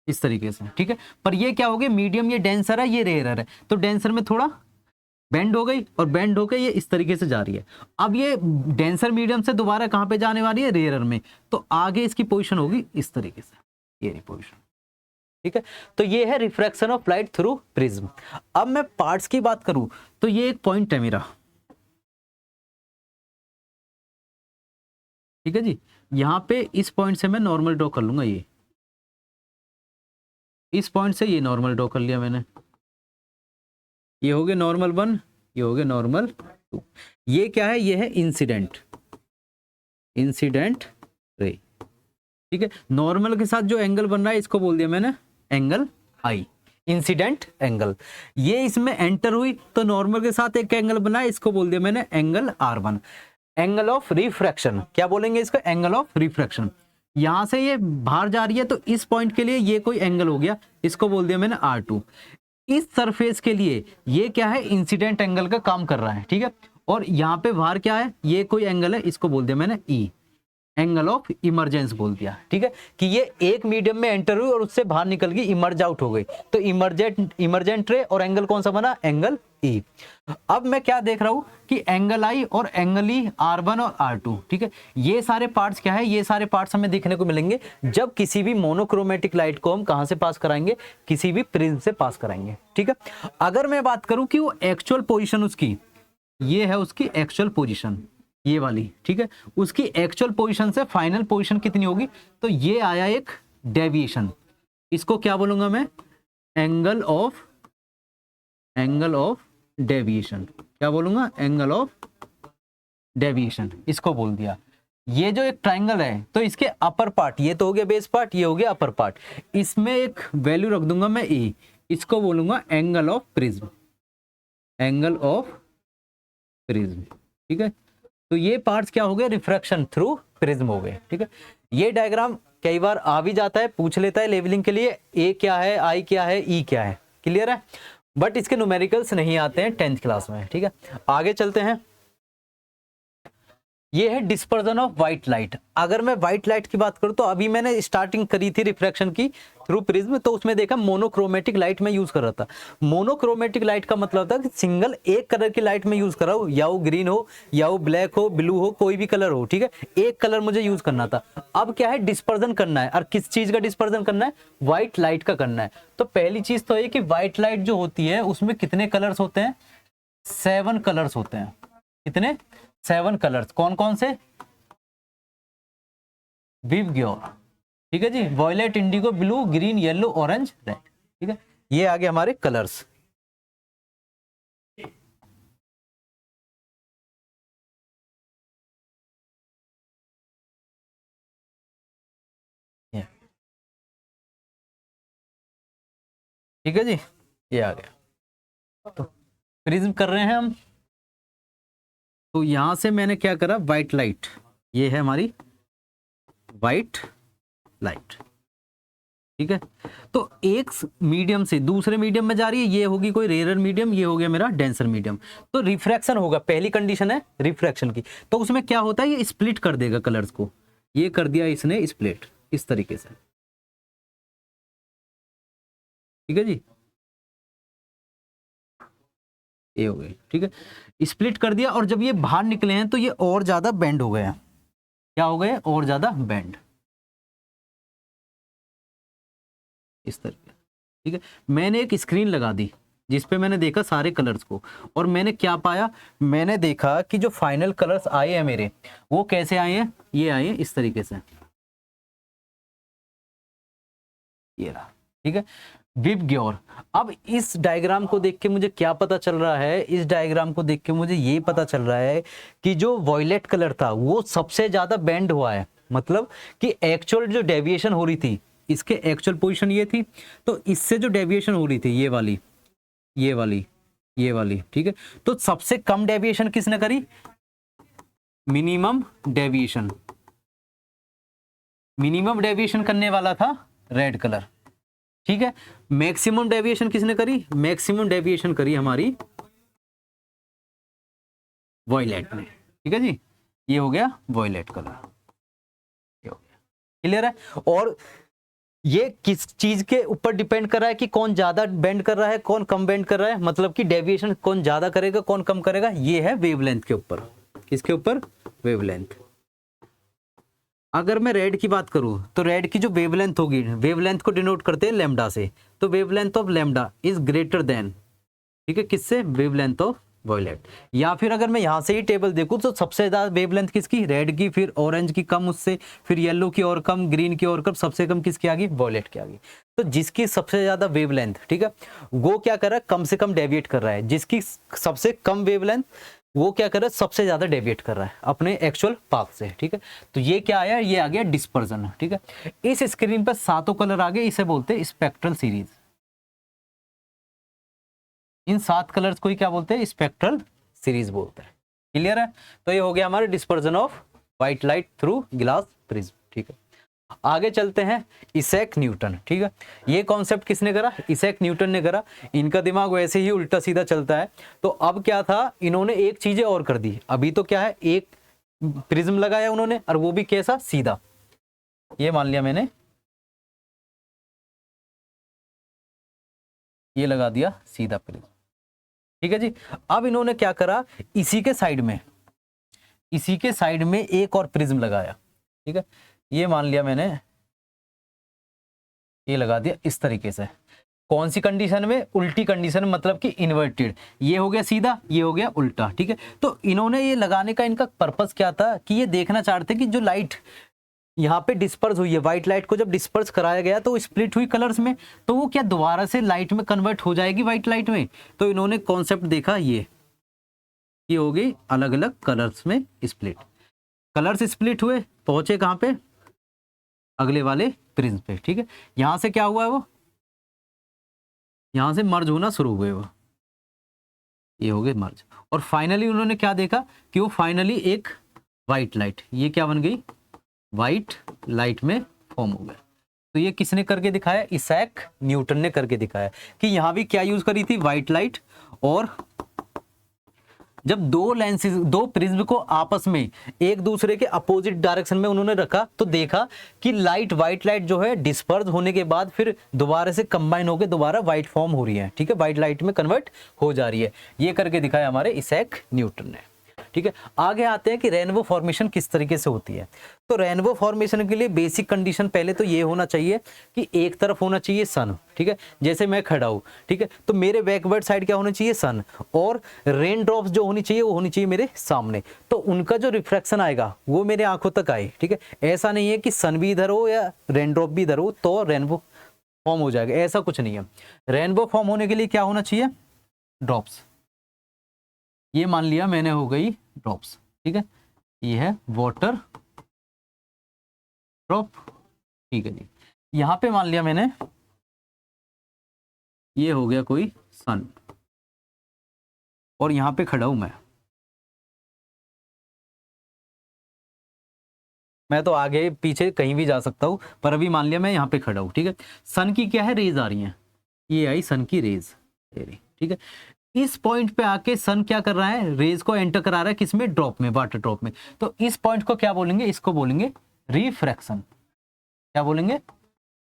इस तरीके से, ठीक है, पर ये क्या हो गया, मीडियम ये डेंसर है, ये रेयरर है, तो डेंसर में थोड़ा बेंड हो गई, और बेंड होकर ये इस तरीके से जा रही है। अब ये डेंसर मीडियम से दोबारा कहां पे जाने वाली है, रेयरर में, तो आगे इसकी पोजीशन होगी इस तरीके से, ये पोजीशन, ठीक है। तो ये है refraction of light through prism. अब मैं पार्ट्स की बात करूं तो ये एक पॉइंट है मेरा, ठीक है जी, यहां पे इस पॉइंट से मैं नॉर्मल ड्रॉ कर लूंगा, ये इस पॉइंट से ये नॉर्मल ड्रॉ कर लिया मैंने, ये हो गया नॉर्मल 1, ये हो गया नॉर्मल 2। ये क्या है, ये है इंसिडेंट, इंसिडेंट रे, ठीक है। नॉर्मल के साथ जो एंगल बन रहा है इसको बोल दिया मैंने एंगल आई, इंसिडेंट एंगल। ये इसमें एंटर हुई तो नॉर्मल के साथ एक एंगल बना है, इसको बोल दिया मैंने angle R1। Angle of refraction क्या बोलेंगे इसको, एंगल ऑफ रिफ्रैक्शन। यहां से ये बाहर जा रही है तो इस पॉइंट के लिए ये कोई एंगल हो गया, इसको बोल दिया मैंने R2। इस सरफेस के लिए ये क्या है, इंसिडेंट एंगल का काम कर रहा है, ठीक है। और यहाँ पे बाहर क्या है, ये कोई एंगल है, इसको बोल दिया मैंने E, एंगल ऑफ इमरजेंस बोल दिया, ठीक है, कि ये एक मीडियम में एंटर हुई और उससे बाहर निकल गई, इमर्ज आउट हो गई, तो इमरजेंट रे, और एंगल कौन सा बना, एंगल E। अब मैं क्या देख रहा हूं कि एंगल I और एंगल E, R1 और R2, ठीक है। ये सारे पार्ट्स क्या है, ये सारे पार्ट्स हमें देखने को मिलेंगे जब किसी भी मोनोक्रोमेटिक लाइट को हम कहां से पास कराएंगे, किसी भी प्रिज्म से पास कराएंगे, ठीक है। अगर मैं बात करूं कि वो एक्चुअल पोजिशन उसकी, ये है उसकी एक्चुअल पोजिशन, ये वाली, ठीक है, उसकी एक्चुअल पोजीशन से फाइनल पोजीशन कितनी होगी, तो ये आया एक डेविएशन, इसको क्या बोलूंगा मैं, एंगल ऑफ डेविएशन, क्या बोलूंगा, एंगल ऑफ डेविएशन, इसको बोल दिया। ये जो एक ट्राइंगल है तो इसके अपर पार्ट, ये तो हो गया बेस पार्ट, ये हो गया अपर पार्ट, इसमें एक वैल्यू रख दूंगा मैं E, इसको बोलूंगा angle of prism, angle of prism, ठीक है। तो ये पार्ट्स क्या हो गए, रिफ्रैक्शन थ्रू प्रिज्म हो गए, ठीक है। ये डायग्राम कई बार आ भी जाता है, पूछ लेता है लेवलिंग के लिए, ए क्या है, आई क्या है, ई क्या है, क्लियर है, बट इसके न्यूमेरिकल्स नहीं आते हैं 10th क्लास में, ठीक है। आगे चलते हैं, ये है डिस्पर्जन ऑफ व्हाइट लाइट। अगर मैं व्हाइट लाइट की बात करूं तो अभी मैंने स्टार्टिंग करी थी रिफ्रैक्शन की थ्रू प्रिज्म, तो उसमें देखा मोनोक्रोमेटिक लाइट में यूज कर रहा था। मोनोक्रोमेटिक लाइट का मतलब था कि सिंगल एक कलर की लाइट में यूज कर रहा हूं, या वो ग्रीन हो, या वो ब्लैक हो, ब्लू हो, कोई भी कलर हो, ठीक है, एक कलर मुझे यूज करना था। अब क्या है, डिस्पर्जन करना है, और किस चीज का डिस्पर्जन करना है, व्हाइट लाइट का करना है। तो पहली चीज तो ये कि व्हाइट लाइट जो होती है उसमें कितने कलर्स होते हैं, 7 कलर्स होते हैं। कितने, 7 कलर्स, कौन कौन से, विवग्योर, ठीक है जी, violet, indigo, blue, green, yellow, orange, red, ठीक है, ये आगे हमारे कलर्स। ठीक है जी, ये आ गया। तो प्रिज्म कर रहे हैं हम, तो यहां से मैंने क्या करा, व्हाइट लाइट, ये है हमारी व्हाइट लाइट, ठीक है। तो एक मीडियम से दूसरे मीडियम में जा रही है, ये होगी कोई रेयर मीडियम, ये हो गया मेरा डेंसर मीडियम, तो रिफ्रैक्शन होगा, पहली कंडीशन है रिफ्रैक्शन की। तो उसमें क्या होता है, ये स्प्लिट कर देगा कलर्स को, ये कर दिया इसने स्प्लिट इस तरीके से, ठीक है जी, ये हो गई, ठीक है, स्प्लिट कर दिया। और जब ये बाहर निकले हैं तो ये और ज्यादा बेंड हो गए हैं, क्या हो गए, और ज्यादा बेंड, इस तरीके, ठीक है। मैंने एक स्क्रीन लगा दी जिसपे मैंने देखा सारे कलर्स को, और मैंने क्या पाया, मैंने देखा कि जो फाइनल कलर्स आए हैं मेरे, वो कैसे आए हैं, ये आए हैं इस तरीके से, ये रहा, ठीक है, विवग्योर। अब इस डायग्राम को देख के मुझे क्या पता चल रहा है, इस डायग्राम को देख के मुझे ये पता चल रहा है कि जो वॉयलेट कलर था वो सबसे ज्यादा बेंड हुआ है, मतलब कि एक्चुअल जो डेविएशन हो रही थी, इसके एक्चुअल पोजीशन ये थी, तो इससे जो डेविएशन हो रही थी ये वाली, ये वाली, ये वाली, ठीक है, तो सबसे कम डेविएशन किसने करी, मिनिमम डेविएशन, मिनिमम डेविएशन करने वाला था रेड कलर, ठीक है। मैक्सिमम डेविएशन किसने करी, मैक्सिमम डेविएशन करी हमारी वॉयलेट ने, ठीक है जी, ये हो गया वॉयलेट कलर, ये हो गया, क्लियर है। और ये किस चीज के ऊपर डिपेंड कर रहा है कि कौन ज्यादा बेंड कर रहा है, कौन कम बेंड कर रहा है, मतलब कि डेविएशन कौन ज्यादा करेगा, कौन कम करेगा, ये है वेवलेंथ के ऊपर, किसके ऊपर, वेवलेंथ। अगर मैं रेड की बात करूं तो रेड की जो वेवलेंथ होगी, वेवलेंथ को डिनोट करते हैं लैम्डा से, तो wavelength of lambda is greater than, ठीक है, किससे, वेवलेंथ ऑफ वॉयलेट। या फिर अगर मैं यहां से ही टेबल देखूं तो सबसे ज्यादा वेवलेंथ किसकी, रेड की, फिर ऑरेंज की कम उससे, फिर येलो की और कम, ग्रीन की और कम, सबसे कम किसकी आ गई, वॉयलेट की आ गई। तो जिसकी सबसे ज्यादा वेवलेंथ, ठीक है, वो क्या कर रहा है, कम से कम डेविएट कर रहा है, जिसकी सबसे कम वेवलेंथ वो क्या कर रहा है, सबसे ज्यादा डेविएट कर रहा है अपने एक्चुअल पाथ से, ठीक है। तो ये क्या आया, ये आ गया डिस्पर्जन, ठीक है। इस स्क्रीन पर सातों कलर आ गए, इसे बोलते हैं स्पेक्ट्रल सीरीज। इन 7 कलर्स को ही क्या बोलते हैं, स्पेक्ट्रल सीरीज बोलते हैं, क्लियर है। तो ये हो गया हमारे dispersion of white light through glass prism, ठीक है। आगे चलते हैं, इसैक न्यूटन, ठीक है। ये कॉन्सेप्ट किसने करा, इसैक न्यूटन ने करा। इनका दिमाग वैसे ही उल्टा सीधा चलता है, तो अब क्या था, इन्होंने एक चीजें और कर दी। अभी तो क्या है, एक प्रिज्म लगाया उन्होंने, और वो भी कैसा, सीधा, ये मान लिया मैंने, ये लगा दिया सीधा प्रिज्म, ठीक है जी। अब इन्होंने क्या करा, इसी के साइड में, इसी के साइड में एक और प्रिज्म लगाया, ठीक है। ये मान लिया मैंने, ये लगा दिया इस तरीके से, कौन सी कंडीशन में, उल्टी कंडीशन, मतलब कि इन्वर्टेड, ये हो गया सीधा, ये हो गया उल्टा, ठीक है। तो इन्होंने ये लगाने का इनका पर्पस क्या था, कि ये देखना चाहते कि जो लाइट यहाँ पे डिस्पर्स हुई है, व्हाइट लाइट को जब डिस्पर्स कराया गया तो स्प्लिट हुई कलर्स में, तो वो क्या दोबारा से लाइट में कन्वर्ट हो जाएगी, व्हाइट लाइट में। तो इन्होंने कॉन्सेप्ट देखा, ये हो गई अलग अलग कलर्स में स्प्लिट, कलर्स स्प्लिट हुए, पहुंचे कहाँ पे, अगले वाले प्रिज्म पे, ठीक है। यहां से क्या हुआ है, वो यहां से मर्ज होना शुरू हुए, वो ये हो गए मर्ज, और फाइनली उन्होंने क्या देखा, कि वो फाइनली एक व्हाइट लाइट, ये क्या बन गई, व्हाइट लाइट में फॉर्म हो गया। तो ये किसने करके दिखाया, इसैक न्यूटन ने करके दिखाया, कि यहां भी क्या यूज करी थी, व्हाइट लाइट। और जब दो लेंसेज, दो प्रिज्म को आपस में एक दूसरे के अपोजिट डायरेक्शन में उन्होंने रखा, तो देखा कि लाइट, व्हाइट लाइट जो है डिस्पर्स होने के बाद फिर दोबारा से कंबाइन होकर दोबारा व्हाइट फॉर्म हो रही है, ठीक है, व्हाइट लाइट में कन्वर्ट हो जा रही है। ये करके दिखाया हमारे इसैक न्यूटन ने, ठीक है। आगे आते हैं कि रेनबो फॉर्मेशन किस तरीके से होती है। तो रेनबो फॉर्मेशन के लिए बेसिक कंडीशन पहले तो ये होना चाहिए कि एक तरफ होना चाहिए सन, ठीक है, जैसे मैं खड़ा हूं, ठीक है, तो मेरे बैकवर्ड साइड क्या होना चाहिए, सन, और रेन ड्रॉप्स जो होनी चाहिए वो होनी चाहिए मेरे सामने, तो उनका जो रिफ्रैक्शन आएगा वो मेरे आंखों तक आए, ठीक है। ऐसा नहीं है कि सन भी इधर हो या रेन ड्रॉप भी इधर हो तो रेनबो फॉर्म हो जाएगा, ऐसा कुछ नहीं है। रेनबो फॉर्म होने के लिए क्या होना चाहिए, ड्रॉप्स, ये मान लिया मैंने हो गई ड्रॉप्स, ठीक है, ये है वाटर ड्रॉप, ठीक है जी। यहां पे मान लिया मैंने, ये हो गया कोई सन, और यहां पे खड़ा हूं मैं तो आगे पीछे कहीं भी जा सकता हूं, पर अभी मान लिया मैं यहां पे खड़ा हूं, ठीक है। सन की क्या है, रेज आ रही हैं, ये आई सन की रेज, ठीक है। इस पॉइंट पे आके सन क्या कर रहा है, रेज को एंटर करा रहा है किसमें, ड्रॉप में, वाटर ड्रॉप में। तो इस पॉइंट को क्या बोलेंगे, इसको बोलेंगे रिफ्रैक्शन, क्या बोलेंगे,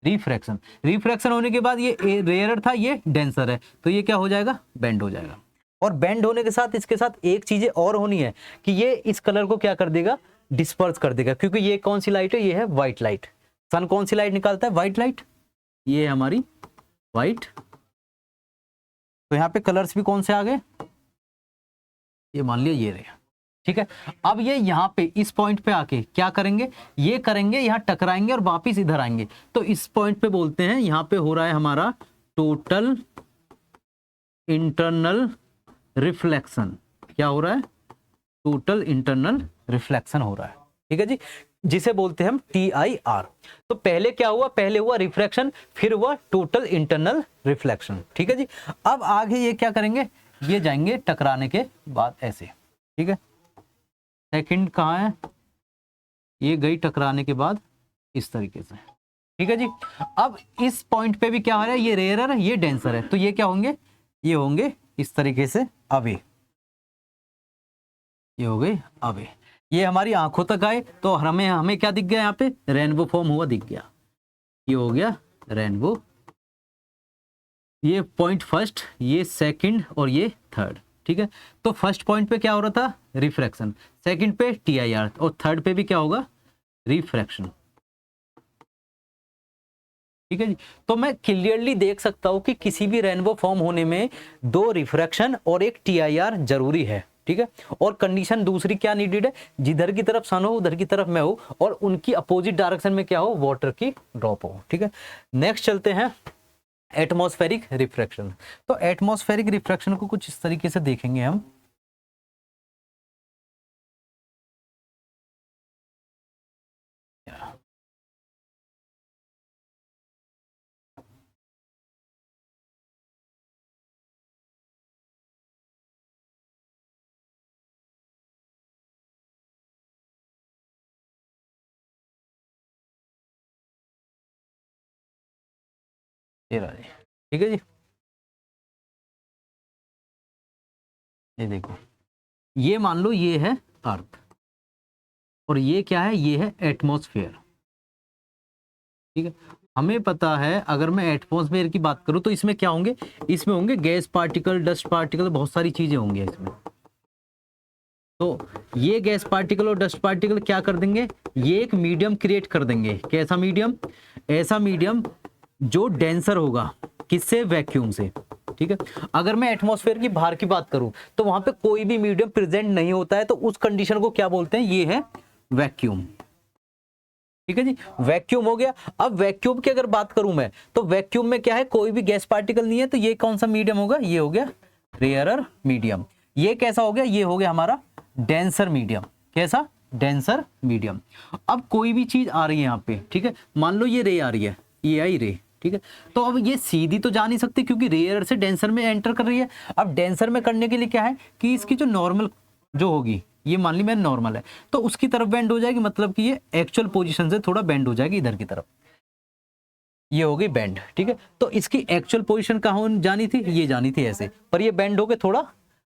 रिफ्रैक्शन। रिफ्रैक्शन होने के बाद ये रेयर था, ये डेंसर है, तो ये क्या हो जाएगा, बेंड हो जाएगा। और बेंड होने के साथ इसके साथ एक चीजें और होनी है, कि ये इस कलर को क्या कर देगा, डिस्पर्स कर देगा, क्योंकि ये कौन सी लाइट है, ये है व्हाइट लाइट। सन कौन सी लाइट निकालता है, व्हाइट लाइट, ये है हमारी व्हाइट। तो यहाँ पे कलर्स भी कौन से आ गए, ये मान लिया ये रहे, ठीक है। अब ये यहाँ पे इस पॉइंट पे आके क्या करेंगे, ये करेंगे, यहाँ टकराएंगे और वापिस इधर आएंगे। तो इस पॉइंट पे बोलते हैं, यहाँ पे हो रहा है हमारा टोटल इंटरनल रिफ्लेक्शन, क्या हो रहा है, टोटल इंटरनल रिफ्लेक्शन हो रहा है, ठीक है जी, जिसे बोलते हैं हम TIR। तो पहले क्या हुआ, पहले हुआ रिफ्रैक्शन, फिर हुआ टोटल इंटरनल रिफ्लेक्शन, ठीक है जी। अब आगे ये क्या करेंगे, ये जाएंगे टकराने के बाद ऐसे, ठीक है, सेकंड कहाँ है, ये गई टकराने के बाद इस तरीके से, ठीक है जी। अब इस पॉइंट पे भी क्या हो रहा है, ये रेयरर है, ये डेंसर है, तो ये क्या होंगे, ये होंगे इस तरीके से अवे, ये हो गई अवे। ये हमारी आंखों तक आए तो हमें हमें क्या दिख गया, यहाँ पे रेनबो फॉर्म हुआ दिख गया, ये हो गया रेनबो, ये पॉइंट फर्स्ट, ये सेकंड और ये थर्ड, ठीक है। तो फर्स्ट पॉइंट पे क्या हो रहा था, रिफ्रैक्शन, सेकंड पे TIR और थर्ड पे भी क्या होगा, रिफ्रैक्शन, ठीक है जी। तो मैं क्लियरली देख सकता हूं कि किसी भी रेनबो फॉर्म होने में 2 रिफ्रैक्शन और एक TIR जरूरी है, ठीक है। और कंडीशन दूसरी क्या नीडेड है, जिधर की तरफ सन हो उधर की तरफ मैं हो और उनकी अपोजिट डायरेक्शन में क्या हो, वाटर की ड्रॉप हो, ठीक है। नेक्स्ट चलते हैं एटमॉस्फेरिक रिफ्रैक्शन। तो एटमॉस्फेरिक रिफ्रैक्शन को कुछ इस तरीके से देखेंगे हम, ये रहा जी, ठीक है जी। ये देखो, ये मान लो ये है अर्थ और ये क्या है, ये है एटमॉस्फेयर, ठीक है। हमें पता है अगर मैं एटमॉस्फेयर की बात करूं तो इसमें क्या होंगे, इसमें होंगे गैस पार्टिकल, डस्ट पार्टिकल, बहुत सारी चीजें होंगी इसमें। तो ये गैस पार्टिकल और डस्ट पार्टिकल क्या कर देंगे, ये एक मीडियम क्रिएट कर देंगे, कैसा मीडियम, ऐसा मीडियम जो डेंसर होगा, किससे, वैक्यूम से, ठीक है। अगर मैं एटमॉस्फेयर की बाहर की बात करूं तो वहां पे कोई भी मीडियम प्रेजेंट नहीं होता है, तो उस कंडीशन को क्या बोलते हैं, ये है वैक्यूम, ठीक है जी। वैक्यूम हो गया। अब वैक्यूम की अगर बात करूं मैं तो वैक्यूम में क्या है, कोई भी गैस पार्टिकल नहीं है, तो ये कौन सा मीडियम होगा, ये हो गया रेयरर मीडियम। ये कैसा हो गया, ये हो गया हमारा डेंसर मीडियम, कैसा, डेंसर मीडियम। अब कोई भी चीज आ रही है यहाँ पे, ठीक है, मान लो ये रे आ रही है, ये आई रे, ठीक है। तो अब ये सीधी तो जा नहीं सकती क्योंकि रेयर से डेंसर में एंटर कर रही है। अब डेंसर में करने के लिए क्या है कि इसकी जो नॉर्मल जो होगी, ये मान ली मैंने नॉर्मल है, तो उसकी तरफ बेंड हो जाएगी, मतलब कि ये एक्चुअल पोजीशन से थोड़ा बेंड हो जाएगी इधर की तरफ, ये हो गई बेंड, ठीक है। तो इसकी एक्चुअल पोजीशन कहाँ जानी थी, ये जानी थी ऐसे, पर ये बेंड होके थोड़ा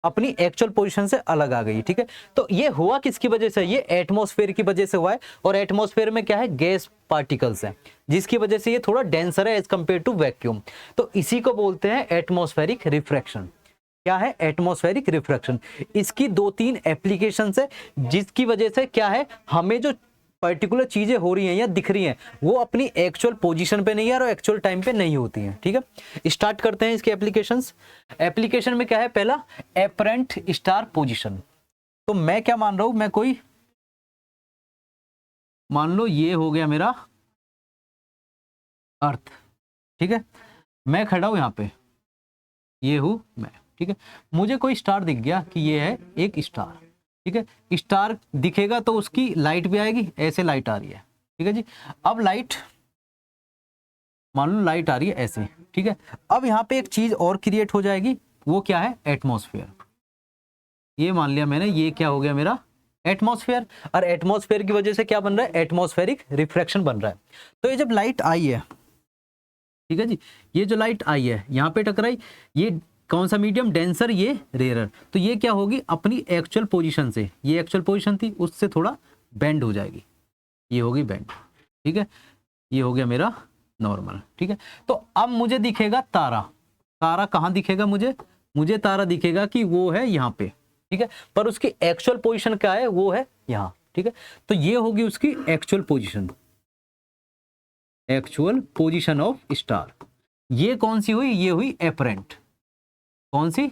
अपनी एक्चुअल पोजीशन से अलग आ गई, ठीक है। तो ये हुआ किसकी वजह से, ये एटमॉस्फेयर की वजह से हुआ है, और एटमॉस्फेयर में क्या है, गैस पार्टिकल्स हैं, जिसकी वजह से ये थोड़ा डेंसर है एज कंपेयर टू वैक्यूम। तो इसी को बोलते हैं एटमॉस्फेरिक रिफ्रैक्शन। क्या है, एटमॉस्फेरिक रिफ्रैक्शन। इसकी 2-3 एप्लीकेशंस है, जिसकी वजह से क्या है, हमें जो पर्टिकुलर चीजें हो रही हैं या दिख रही हैं वो अपनी एक्चुअल पोजीशन पे नहीं है और एक्चुअल टाइम पे नहीं होती हैं, ठीक है। स्टार्ट करते हैं इसके एप्लीकेशंस। एप्लीकेशन में क्या है, पहला एपरेंट स्टार पोजीशन। तो मैं क्या मान रहा हूं, मैं कोई मान लो ये हो गया मेरा अर्थ, ठीक है, मैं खड़ा हूं यहां पे, ये हूं मैं, ठीक है। मुझे कोई स्टार दिख गया कि ये है एक स्टार, ठीक है। स्टार दिखेगा तो उसकी लाइट भी आएगी, ऐसे लाइट आ रही है, ठीक है जी। अब लाइट मान लो लाइट आ रही है ऐसे, ठीक है। अब यहाँ पे एक चीज और क्रिएट हो जाएगी, वो क्या है, एटमॉस्फेयर। ये मान लिया मैंने, ये क्या हो गया मेरा एटमॉस्फेयर, और एटमॉस्फेयर की वजह से क्या बन रहा है, एटमॉस्फेरिक रिफ्रैक्शन बन रहा है। तो ये जब लाइट आई है, ठीक है जी, ये जो लाइट आई है यहाँ पे टकराई, ये कौन सा मीडियम, डेंसर, ये रेयरर, तो ये क्या होगी, अपनी एक्चुअल पोजीशन से, ये एक्चुअल पोजीशन थी उससे थोड़ा बेंड हो जाएगी, ये होगी बेंड, ठीक है। ये हो गया मेरा नॉर्मल, ठीक है। तो अब मुझे दिखेगा तारा, तारा कहाँ दिखेगा मुझे, मुझे तारा दिखेगा कि वो है यहाँ पे, ठीक है, पर उसकी एक्चुअल पोजीशन क्या है, वो है यहाँ, ठीक है। तो ये होगी उसकी actual position, actual position of star. ये कौन सी हुई, ये हुई एपरेंट, कौन सी,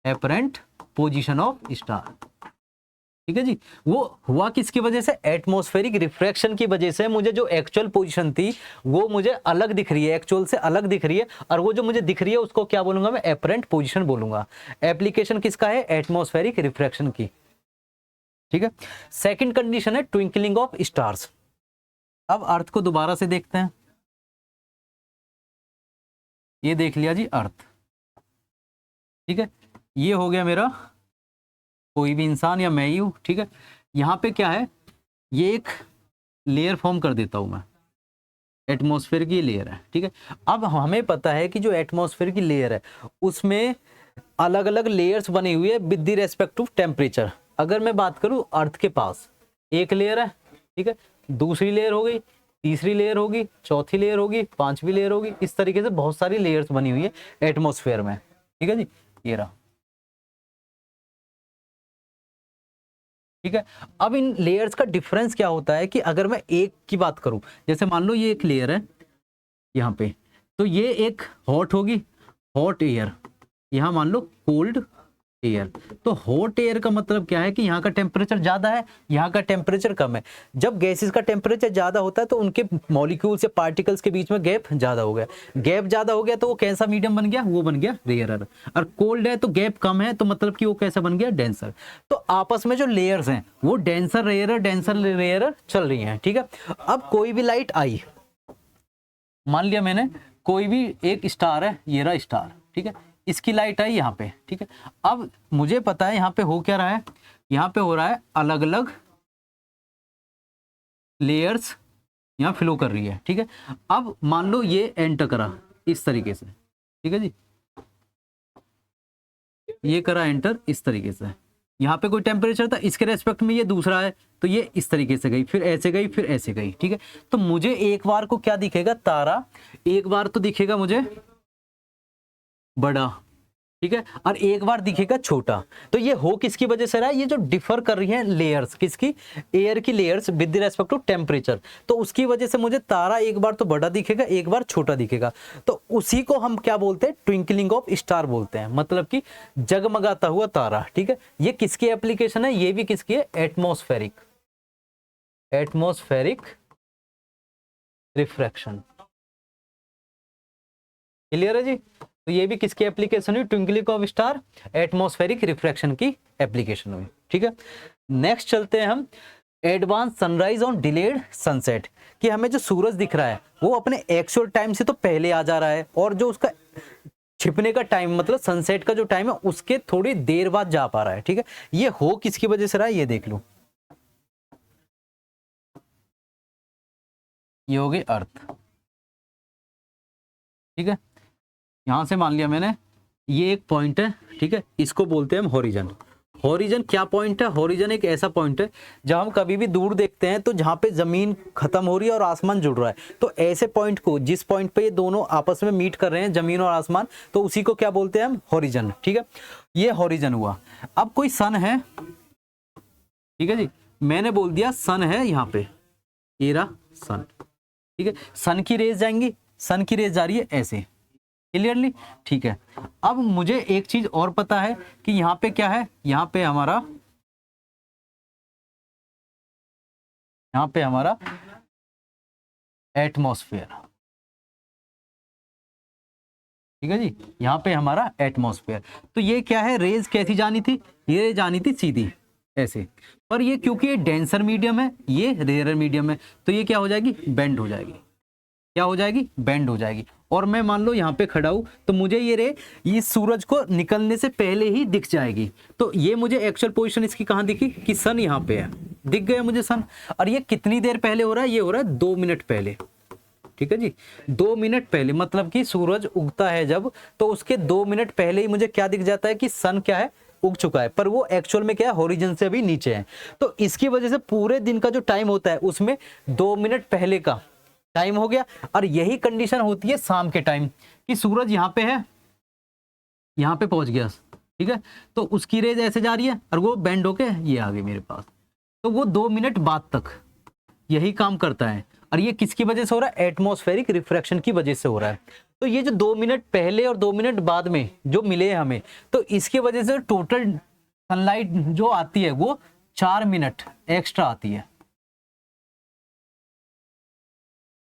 एपरेंट पोजीशन ऑफ स्टार, ठीक है जी। वो हुआ किसकी वजह से, एटमॉस्फेरिक रिफ्रैक्शन की वजह से मुझे जो एक्चुअल पोजीशन थी वो मुझे अलग दिख रही है, एक्चुअल से अलग दिख रही है, और वो जो मुझे दिख रही है उसको क्या बोलूंगा मैं, एपरेंट पोजीशन बोलूंगा। एप्लीकेशन किसका है, एटमॉस्फेरिक रिफ्रैक्शन की। ठीक है। सेकंड कंडीशन है ट्विंकलिंग ऑफ स्टार्स। अब अर्थ को दोबारा से देखते हैं। ये देख लिया जी अर्थ, ठीक है। ये हो गया मेरा कोई भी इंसान या मैं ही हूं, ठीक है। यहाँ पे क्या है, ये एक लेयर फॉर्म कर देता हूं मैं, एटमॉस्फेयर की लेयर है, ठीक है। अब हमें पता है कि जो एटमॉस्फेयर की लेयर है उसमें अलग अलग लेयर्स बनी हुई है with the respect to temperature. अगर मैं बात करूं अर्थ के पास एक लेयर है, ठीक है, दूसरी लेयर हो गई, तीसरी लेयर होगी, चौथी लेयर होगी, पांचवी लेयर होगी, इस तरीके से बहुत सारी लेयर्स बनी हुई है एटमॉस्फेयर में, ठीक है जी। ये रहा, ठीक है। अब इन लेयर्स का डिफरेंस क्या होता है कि अगर मैं एक की बात करूं, जैसे मान लो ये एक लेयर है यहाँ पे, तो ये एक हॉट होगी, हॉट एयर, यहाँ मान लो कोल्ड एयर। तो हॉट एयर का मतलब क्या है कि यहाँ का टेम्परेचर ज्यादा है, यहाँ का टेम्परेचर कम है। जब गैसेस का टेम्परेचर ज्यादा होता है तो उनके मॉलिक्यूल्स या पार्टिकल्स के बीच में गैप ज्यादा हो गया, गैप ज्यादा हो गया तो वो कैसा मीडियम बन गया, वो बन गया रेयरर। और कोल्ड है तो गैप कम है तो मतलब कि वो कैसा बन गया, डेंसर। तो आपस में जो लेयर्स हैं वो डेंसर रेयरर चल रही हैं, ठीक है। अब कोई भी लाइट आई, मान लिया मैंने कोई भी एक स्टार है, ये रहा स्टार, ठीक है, इसकी लाइट आई यहाँ पे, ठीक है। अब मुझे पता है यहाँ पे हो क्या रहा है, यहाँ पे हो रहा है अलग अलग लेयर्स यहाँ फ्लो कर रही है, ठीक है। अब मान लो ये एंटर करा इस तरीके से, ठीक है जी, ये करा एंटर इस तरीके से, यहाँ पे कोई टेम्परेचर था, इसके रेस्पेक्ट में ये दूसरा है तो ये इस तरीके से गई, फिर ऐसे गई, फिर ऐसे गई, ठीक है। तो मुझे एक बार को क्या दिखेगा, तारा, एक बार तो दिखेगा मुझे बड़ा, ठीक है, और एक बार दिखेगा छोटा। तो ये हो किसकी वजह से रहा है, ये जो डिफर कर रही है लेयर्स, किसकी, एयर की layers with respect to temperature, तो उसकी वजह से मुझे तारा एक बार तो बड़ा दिखेगा, एक बार छोटा दिखेगा। तो उसी को हम क्या बोलते हैं, ट्विंकलिंग ऑफ स्टार बोलते हैं, मतलब कि जगमगाता हुआ तारा, ठीक है। ये किसकी एप्लीकेशन है, ये भी किसकी है, एटमॉस्फेरिक रिफ्रैक्शन। क्लियर है जी। तो ये भी किसकी एप्लीकेशन हुई, twinkling of star, atmospheric refraction की एप्लीकेशन हुई, ठीक है। नेक्स्ट चलते हैं हम advance sunrise on delayed sunset, कि हमें जो सूरज दिख रहा है वो अपने एक्चुअल टाइम से तो पहले आ जा रहा है, और जो उसका छिपने का टाइम मतलब सनसेट का जो टाइम है उसके थोड़ी देर बाद जा पा रहा है, ठीक है। ये हो किसकी वजह से रहा है, ये देख लो, ये हो गई अर्थ, ठीक है। यहां से मान लिया मैंने ये एक पॉइंट है, ठीक है, इसको बोलते हैं हम हॉरिजन। हॉरिजन क्या पॉइंट है, हॉरिजन एक ऐसा पॉइंट है जब हम कभी भी दूर देखते हैं तो जहां पे जमीन खत्म हो रही है और आसमान जुड़ रहा है, तो ऐसे पॉइंट को, जिस पॉइंट पे ये दोनों आपस में मीट कर रहे हैं जमीन और आसमान, तो उसी को क्या बोलते हैं हम, हॉरिजन, ठीक है। ये हॉरिजन हुआ। अब कोई सन है, ठीक है जी, मैंने बोल दिया सन है यहाँ पे, ये रहा सन, ठीक है। सन की रेज जाएंगी, सन की रेज जा रही है ऐसे, क्लियरली, ठीक है। अब मुझे एक चीज और पता है कि यहाँ पे क्या है, यहाँ पे हमारा एटमॉस्फेयर, ठीक है जी, यहाँ पे हमारा एटमॉस्फेयर। तो ये क्या है, रेज कैसी जानी थी, ये जानी थी सीधी ऐसे, पर ये क्योंकि ये डेंसर मीडियम है, ये रेयर मीडियम है, तो ये क्या हो जाएगी, बेंड हो जाएगी, क्या हो जाएगी, बेंड हो जाएगी। और मैं मान लो यहाँ पे खड़ा हूं तो मुझे ये रे इस सूरज को निकलने से पहले ही दिख जाएगी। तो ये मुझे एक्चुअल पोजीशन इसकी कहाँ दिखी कि सन यहाँ पे है, दिख गया मुझे सन। और ये कितनी देर पहले हो रहा है, ये हो रहा है 2 मिनट पहले, ठीक है जी, 2 मिनट पहले, मतलब कि सूरज उगता है जब, तो उसके 2 मिनट पहले ही मुझे क्या दिख जाता है कि सन क्या है, उग चुका है, पर वो एक्चुअल में क्या है, हॉरिजन से भी नीचे है। तो इसकी वजह से पूरे दिन का जो टाइम होता है उसमें 2 मिनट पहले का टाइम हो गया। और यही कंडीशन होती है शाम के टाइम कि सूरज यहाँ पे है, यहाँ पे पहुंच गया, ठीक है, तो उसकी रेज ऐसे जा रही है और वो बेंड होके ये आ गई मेरे पास, तो वो 2 मिनट बाद तक यही काम करता है। और ये किसकी वजह से हो रहा है, एटमॉस्फेरिक रिफ्रैक्शन की वजह से हो रहा है। तो ये जो 2 मिनट पहले और 2 मिनट बाद में जो मिले हमें, तो इसकी वजह से टोटल सनलाइट जो आती है वो 4 मिनट एक्स्ट्रा आती है।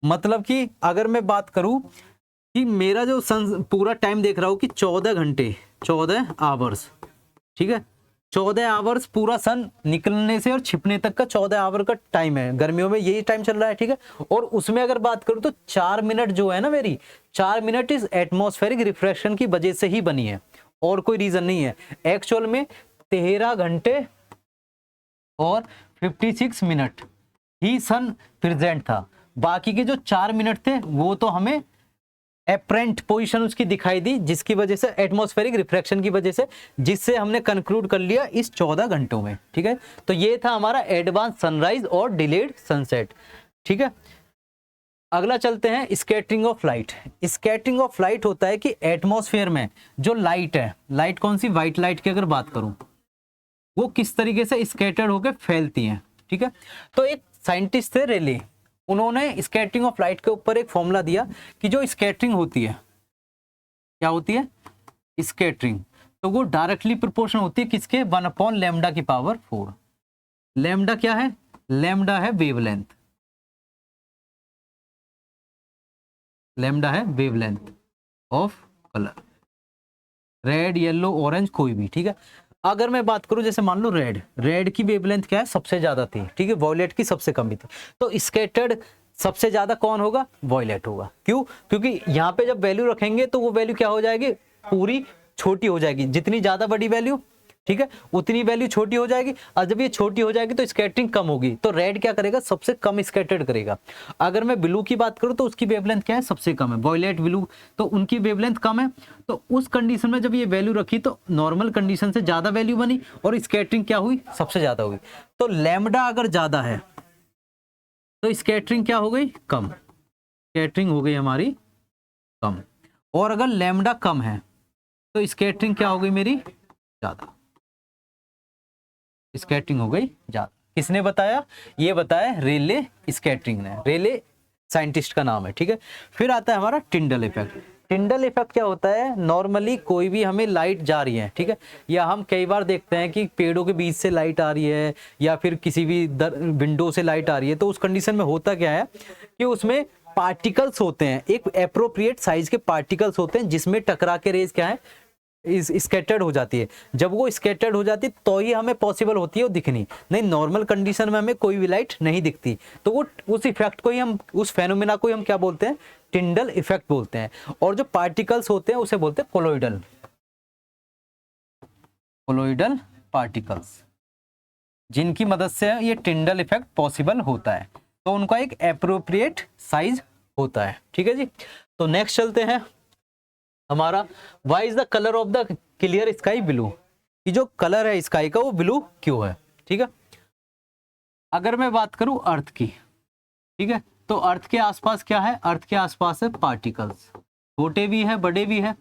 मतलब कि अगर मैं बात करूं कि मेरा जो सन पूरा टाइम देख रहा हूं कि 14 घंटे, 14 आवर्स, ठीक है, 14 आवर्स पूरा सन निकलने से और छिपने तक का 14 आवर का टाइम है, गर्मियों में यही टाइम चल रहा है, ठीक है। और उसमें अगर बात करूं तो 4 मिनट जो है ना मेरी, 4 मिनट इस एटमॉस्फेरिक रिफ्रैक्शन की वजह से ही बनी है, और कोई रीजन नहीं है। एक्चुअल में 13 घंटे और 56 मिनट ही सन प्रेजेंट था। बाकी के जो 4 मिनट थे वो तो हमें एपरेंट पोजीशन उसकी दिखाई दी, जिसकी वजह से एटमॉस्फेरिक रिफ्रैक्शन की वजह से, जिससे हमने कंक्लूड कर लिया इस 14 घंटों में, ठीक है। तो ये था हमारा एडवांस सनराइज और डिलेड सनसेट, ठीक है। अगला चलते हैं scattering of light. Scattering of light होता है कि एटमॉस्फेयर में जो लाइट है, लाइट कौन सी, व्हाइट लाइट की अगर बात करूं, वो किस तरीके से स्कैटर्ड होकर फैलती हैं, ठीक है। तो एक साइंटिस्ट थे रेले, उन्होंने स्कैटरिंग ऑफ लाइट के ऊपर एक फॉर्मूला दिया कि जो स्कैटरिंग होती है, क्या होती है, स्कैटरिंग, तो वो डायरेक्टली प्रोपोर्शनल होती है किसके, 1/λ की पावर 4। लैम्डा क्या है, लैम्डा है वेवलेंथ, लैम्डा है wavelength of colour, red yellow orange कोई भी, ठीक है। अगर मैं बात करूं जैसे मान लो रेड, रेड की वेवलेंथ क्या है, सबसे ज्यादा थी, ठीक है, वॉयलेट की सबसे कम थी। तो स्कैटर्ड सबसे ज्यादा कौन होगा, वॉयलेट होगा। क्यों, क्योंकि यहाँ पे जब वैल्यू रखेंगे तो वो वैल्यू क्या हो जाएगी, पूरी छोटी हो जाएगी, जितनी ज्यादा बड़ी वैल्यू, ठीक है, उतनी वैल्यू छोटी हो जाएगी। और जब ये छोटी हो जाएगी तो स्कैटरिंग कम होगी, तो रेड क्या करेगा, सबसे कम स्कैटर्ड करेगा। अगर मैं ब्लू की बात करूं तो उसकी वेवलेंथ क्या है, सबसे कम है, वॉयलेट ब्लू, तो उनकी वेवलेंथ कम है। तो उस कंडीशन में जब ये वैल्यू रखी तो नॉर्मल कंडीशन से ज्यादा वैल्यू बनी और स्कैटरिंग क्या हुई, सबसे ज्यादा हुई। तो लैम्डा अगर ज्यादा है तो स्कैटरिंग क्या हो गई, कम, स्कैटरिंग हो गई हमारी कम। और अगर लैम्डा कम है तो स्कैटरिंग क्या हो गई मेरी, ज्यादा, स्कैटरिंग हो गई ज्यादा। किसने बताया, ये बताया रेले स्कैटरिंग ने, रेले साइंटिस्ट का नाम है, ठीक है। फिर आता है हमारा टिंडल इफेक्ट। टिंडल इफेक्ट क्या होता है, नॉर्मली कोई भी हमें लाइट जा रही है, ठीक है, या हम कई बार देखते हैं कि पेड़ों के बीच से लाइट आ रही है या फिर किसी भी विंडो से लाइट आ रही है, तो उस कंडीशन में होता क्या है कि उसमें पार्टिकल्स होते हैं, एक एप्रोप्रिएट साइज के पार्टिकल्स होते हैं जिसमें टकरा के रेज क्या है, स्कैटर्ड हो जाती है। जब वो स्कैटर्ड हो जाती है तो ही हमें पॉसिबल होती है वो दिखनी, नहीं नॉर्मल कंडीशन में हमें कोई भी लाइट नहीं दिखती। तो वो उस इफेक्ट को ही हम, उस फेनोमेना को ही हम क्या बोलते हैं, टिंडल इफेक्ट बोलते हैं। और जो पार्टिकल्स होते हैं उसे बोलते हैं कोलोइडल, कोलोइडल पार्टिकल्स, जिनकी मदद से ये टिंडल इफेक्ट पॉसिबल होता है। तो उनका एक एप्रोप्रिएट साइज होता है, ठीक है जी। तो नेक्स्ट चलते हैं हमारा, why is the colour of the clear sky blue, कि जो कलर है स्काई का वो ब्लू क्यों है, ठीक है। अगर मैं बात करूं अर्थ की, ठीक है, तो अर्थ के आसपास क्या है, अर्थ के आसपास है पार्टिकल्स, छोटे भी है बड़े भी है,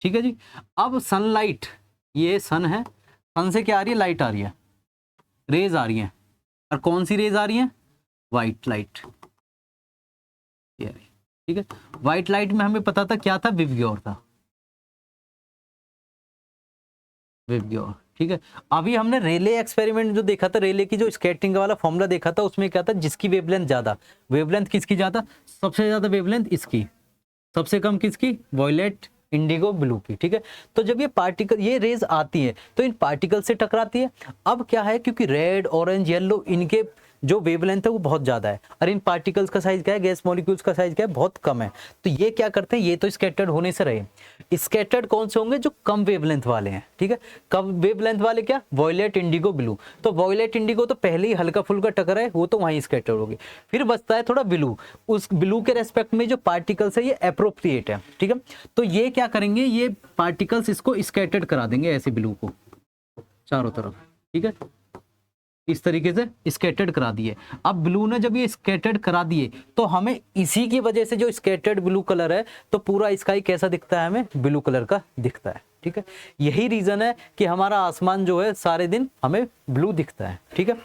ठीक है जी। अब सनलाइट, ये सन है, सन से क्या आ रही है, लाइट आ रही है, रेज आ रही है, और कौन सी रेज आ रही है, व्हाइट लाइट, ठीक है। व्हाइट लाइट में हमें पता था क्या था, विवग्योर था, विवग्योर, ठीक है। अभी हमने रेले एक्सपेरिमेंट जो देखा था, रेले की जो स्कैटरिंग वाला फॉर्मूला देखा था, उसमें क्या था, जिसकी वेवलेंथ ज्यादा, वेवलेंथ किसकी ज्यादा, सबसे ज्यादा वेवलेंथ इसकी, सबसे कम किसकी, वॉयलेट इंडिगो ब्लू की, ठीक है। तो जब ये पार्टिकल, ये रेज आती है तो इन पार्टिकल से टकराती है। अब क्या है, क्योंकि रेड ऑरेंज येलो इनके जो वेवलेंथ है वो बहुत ज्यादा है, और इन पार्टिकल्स का साइज क्या है, गैस मॉलिक्यूल्स का साइज क्या है, बहुत कम है। तो ये क्या करते हैं, ये तो स्कैटर्ड होने से रहे, स्कैटर्ड कौन से होंगे, जो कम वेवलेंथ वाले हैं, ठीक है। कम वेवलेंथ वाले क्या, वॉयलेट इंडिगो ब्लू। तो वॉयलेट इंडिगो तो पहले ही हल्का फुल्का टकरा है, वो तो वहीं स्कैटर्ड होगी। फिर बचता है थोड़ा ब्लू, उस ब्लू के रेस्पेक्ट में जो पार्टिकल्स है ये एप्रोप्रिएट है, ठीक है। तो ये क्या करेंगे, ये पार्टिकल्स इसको स्कैटर्ड करा देंगे ऐसे ब्लू को चारों तरफ, ठीक है, इस तरीके से स्कैटर्ड करा दिए। अब ब्लू ने जब ये स्कैटर्ड करा दिए तो हमें इसी की वजह से जो स्कैटर्ड ब्लू कलर है, तो पूरा स्काई कैसा दिखता है, हमें ब्लू कलर का दिखता है, ठीक है। यही रीजन है कि हमारा आसमान जो है सारे दिन हमें ब्लू दिखता है, ठीक है।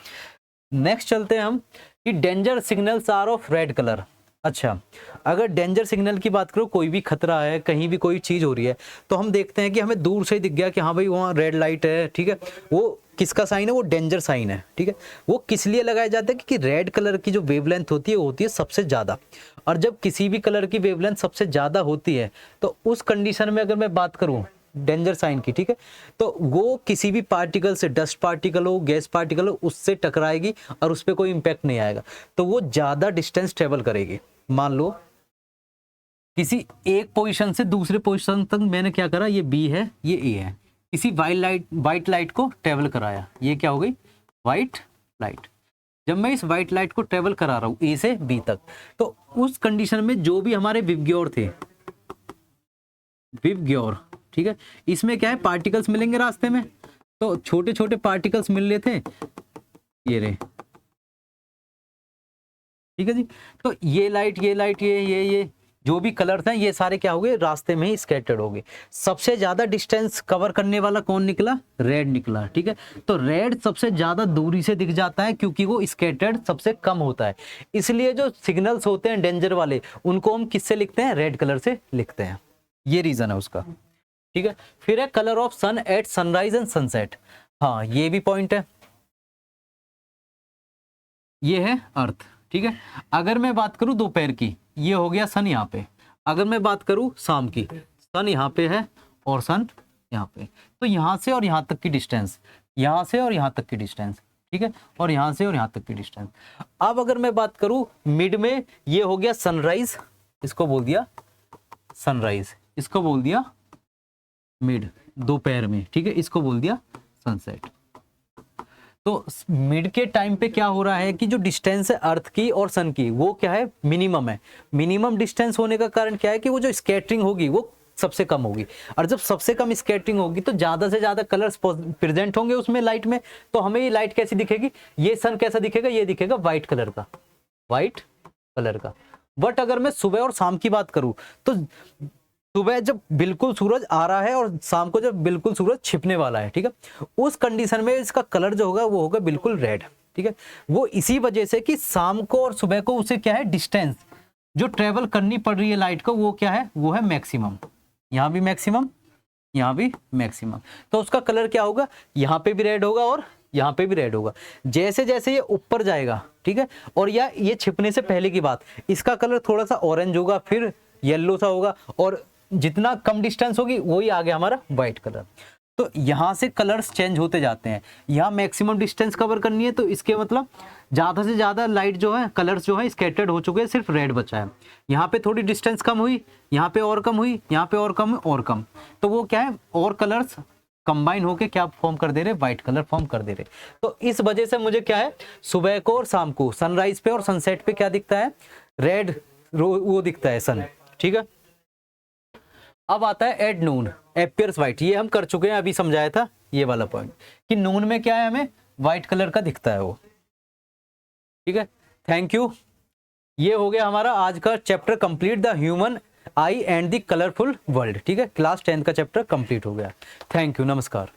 नेक्स्ट चलते हैं हम कि danger signals are of red colour. अच्छा, अगर डेंजर सिग्नल की बात करो, कोई भी खतरा है, कहीं भी कोई चीज़ हो रही है, तो हम देखते हैं कि हमें दूर से ही दिख गया कि हाँ भाई वहाँ रेड लाइट है, ठीक है, वो किसका साइन है, वो डेंजर साइन है, ठीक है। वो किस लिए लगाया जाता है कि रेड कलर की जो वेवलेंथ होती है वो होती है सबसे ज़्यादा, और जब किसी भी कलर की वेवलेंथ सबसे ज़्यादा होती है तो उस कंडीशन में अगर मैं बात करूँ डेंजर साइन की, ठीक है, तो वो किसी भी पार्टिकल से, डस्ट पार्टिकल हो, गैस पार्टिकल हो, उससे टकराएगी और उस पर कोई इम्पैक्ट नहीं आएगा, तो वो ज़्यादा डिस्टेंस ट्रेवल करेगी। मान लो किसी एक पोजीशन से दूसरे पोजीशन तक मैंने क्या करा, ये बी है, ये ए है, किसी वाइट लाइट को ट्रेवल कराया, ये क्या हो गई, वाइट लाइट। जब मैं इस वाइट लाइट को ट्रेवल करा रहा हूँ ए से बी तक, तो उस कंडीशन में जो भी हमारे विवग्योर थे, विवग्योर, ठीक है, इसमें क्या है, पार्टिकल्स मिलेंगे रास्ते में, तो छोटे छोटे पार्टिकल्स मिल रहे थे, ये रहे, ठीक है जी। तो ये लाइट, ये जो भी कलर्स हैं, ये सारे क्या हो गए, रास्ते में ही स्कैटर्ड हो गए। सबसे ज्यादा डिस्टेंस कवर करने वाला कौन निकला, रेड निकला, ठीक है। तो रेड सबसे ज्यादा दूरी से दिख जाता है क्योंकि वो स्कैटर्ड सबसे कम होता है, इसलिए जो सिग्नल्स होते हैं डेंजर वाले, उनको हम किससे लिखते हैं, रेड कलर से लिखते हैं, ये रीजन है उसका, ठीक है। फिर है colour of sun at sunrise and sunset, हाँ ये भी पॉइंट है, ये है अर्थ, ठीक है। अगर मैं बात करूं दोपहर की, ये हो गया सन यहाँ पे, अगर मैं बात करूं शाम की, सन यहाँ पे है और सन यहाँ पे, तो यहाँ से और यहाँ तक की डिस्टेंस, यहाँ से और यहाँ तक की डिस्टेंस, ठीक है, और यहाँ से और यहाँ तक की डिस्टेंस। अब अगर मैं बात करूं मिड में, ये हो गया सनराइज, इसको बोल दिया सनराइज, इसको बोल दिया मिड, दोपहर में, ठीक है, इसको बोल दिया सनसेट। तो मिड के टाइम पे क्या हो रहा है कि जो डिस्टेंस है अर्थ की और सन की, वो क्या है, मिनिमम है। मिनिमम डिस्टेंस होने का कारण क्या है कि वो जो स्कैटरिंग होगी वो सबसे कम होगी, और जब सबसे कम स्कैटरिंग होगी तो ज्यादा से ज्यादा कलर्स प्रेजेंट होंगे उसमें लाइट में, तो हमें ये लाइट कैसी दिखेगी, ये सन कैसा दिखेगा, ये दिखेगा व्हाइट कलर का, व्हाइट कलर का। बट अगर मैं सुबह और शाम की बात करूं, तो सुबह जब बिल्कुल सूरज आ रहा है और शाम को जब बिल्कुल सूरज छिपने वाला है, ठीक है, उस कंडीशन में इसका कलर जो होगा वो होगा बिल्कुल रेड, ठीक है। वो इसी वजह से कि शाम को और सुबह को उसे क्या है, डिस्टेंस जो ट्रेवल करनी पड़ रही है लाइट को, वो क्या है, वो है मैक्सिमम, यहाँ भी मैक्सिमम, यहाँ भी मैक्सिमम, तो उसका कलर क्या होगा, यहाँ पे भी रेड होगा और यहाँ पे भी रेड होगा। जैसे जैसे ये ऊपर जाएगा, ठीक है, और या ये छिपने से पहले की बात, इसका कलर थोड़ा सा ऑरेंज होगा, फिर येलो सा होगा, और जितना कम डिस्टेंस होगी वही आगे हमारा व्हाइट कलर। तो यहाँ से कलर्स चेंज होते जाते हैं। यहाँ मैक्सिमम डिस्टेंस कवर करनी है, तो इसके मतलब ज़्यादा से ज़्यादा लाइट जो है, कलर्स जो है स्कैटर्ड हो चुके हैं, सिर्फ रेड बचा है। यहाँ पे थोड़ी डिस्टेंस कम हुई, यहाँ पे और कम हुई, यहाँ पे और कम और कम, तो वो क्या है, और कलर्स कंबाइन होके क्या फॉर्म कर दे रहे, व्हाइट कलर फॉर्म कर दे रहे। तो इस वजह से मुझे क्या है, सुबह को और शाम को सनराइज पे और सनसेट पे क्या दिखता है, रेड वो दिखता है सन, ठीक है। अब आता है एट नून एपियर्स व्हाइट, ये हम कर चुके हैं, अभी समझाया था ये वाला पॉइंट कि नून में क्या है, हमें व्हाइट कलर का दिखता है वो, ठीक है। थैंक यू, ये हो गया हमारा आज का chapter complete, the human I and the colourful world, ठीक है। क्लास 10 का चैप्टर कंप्लीट हो गया। थैंक यू, नमस्कार।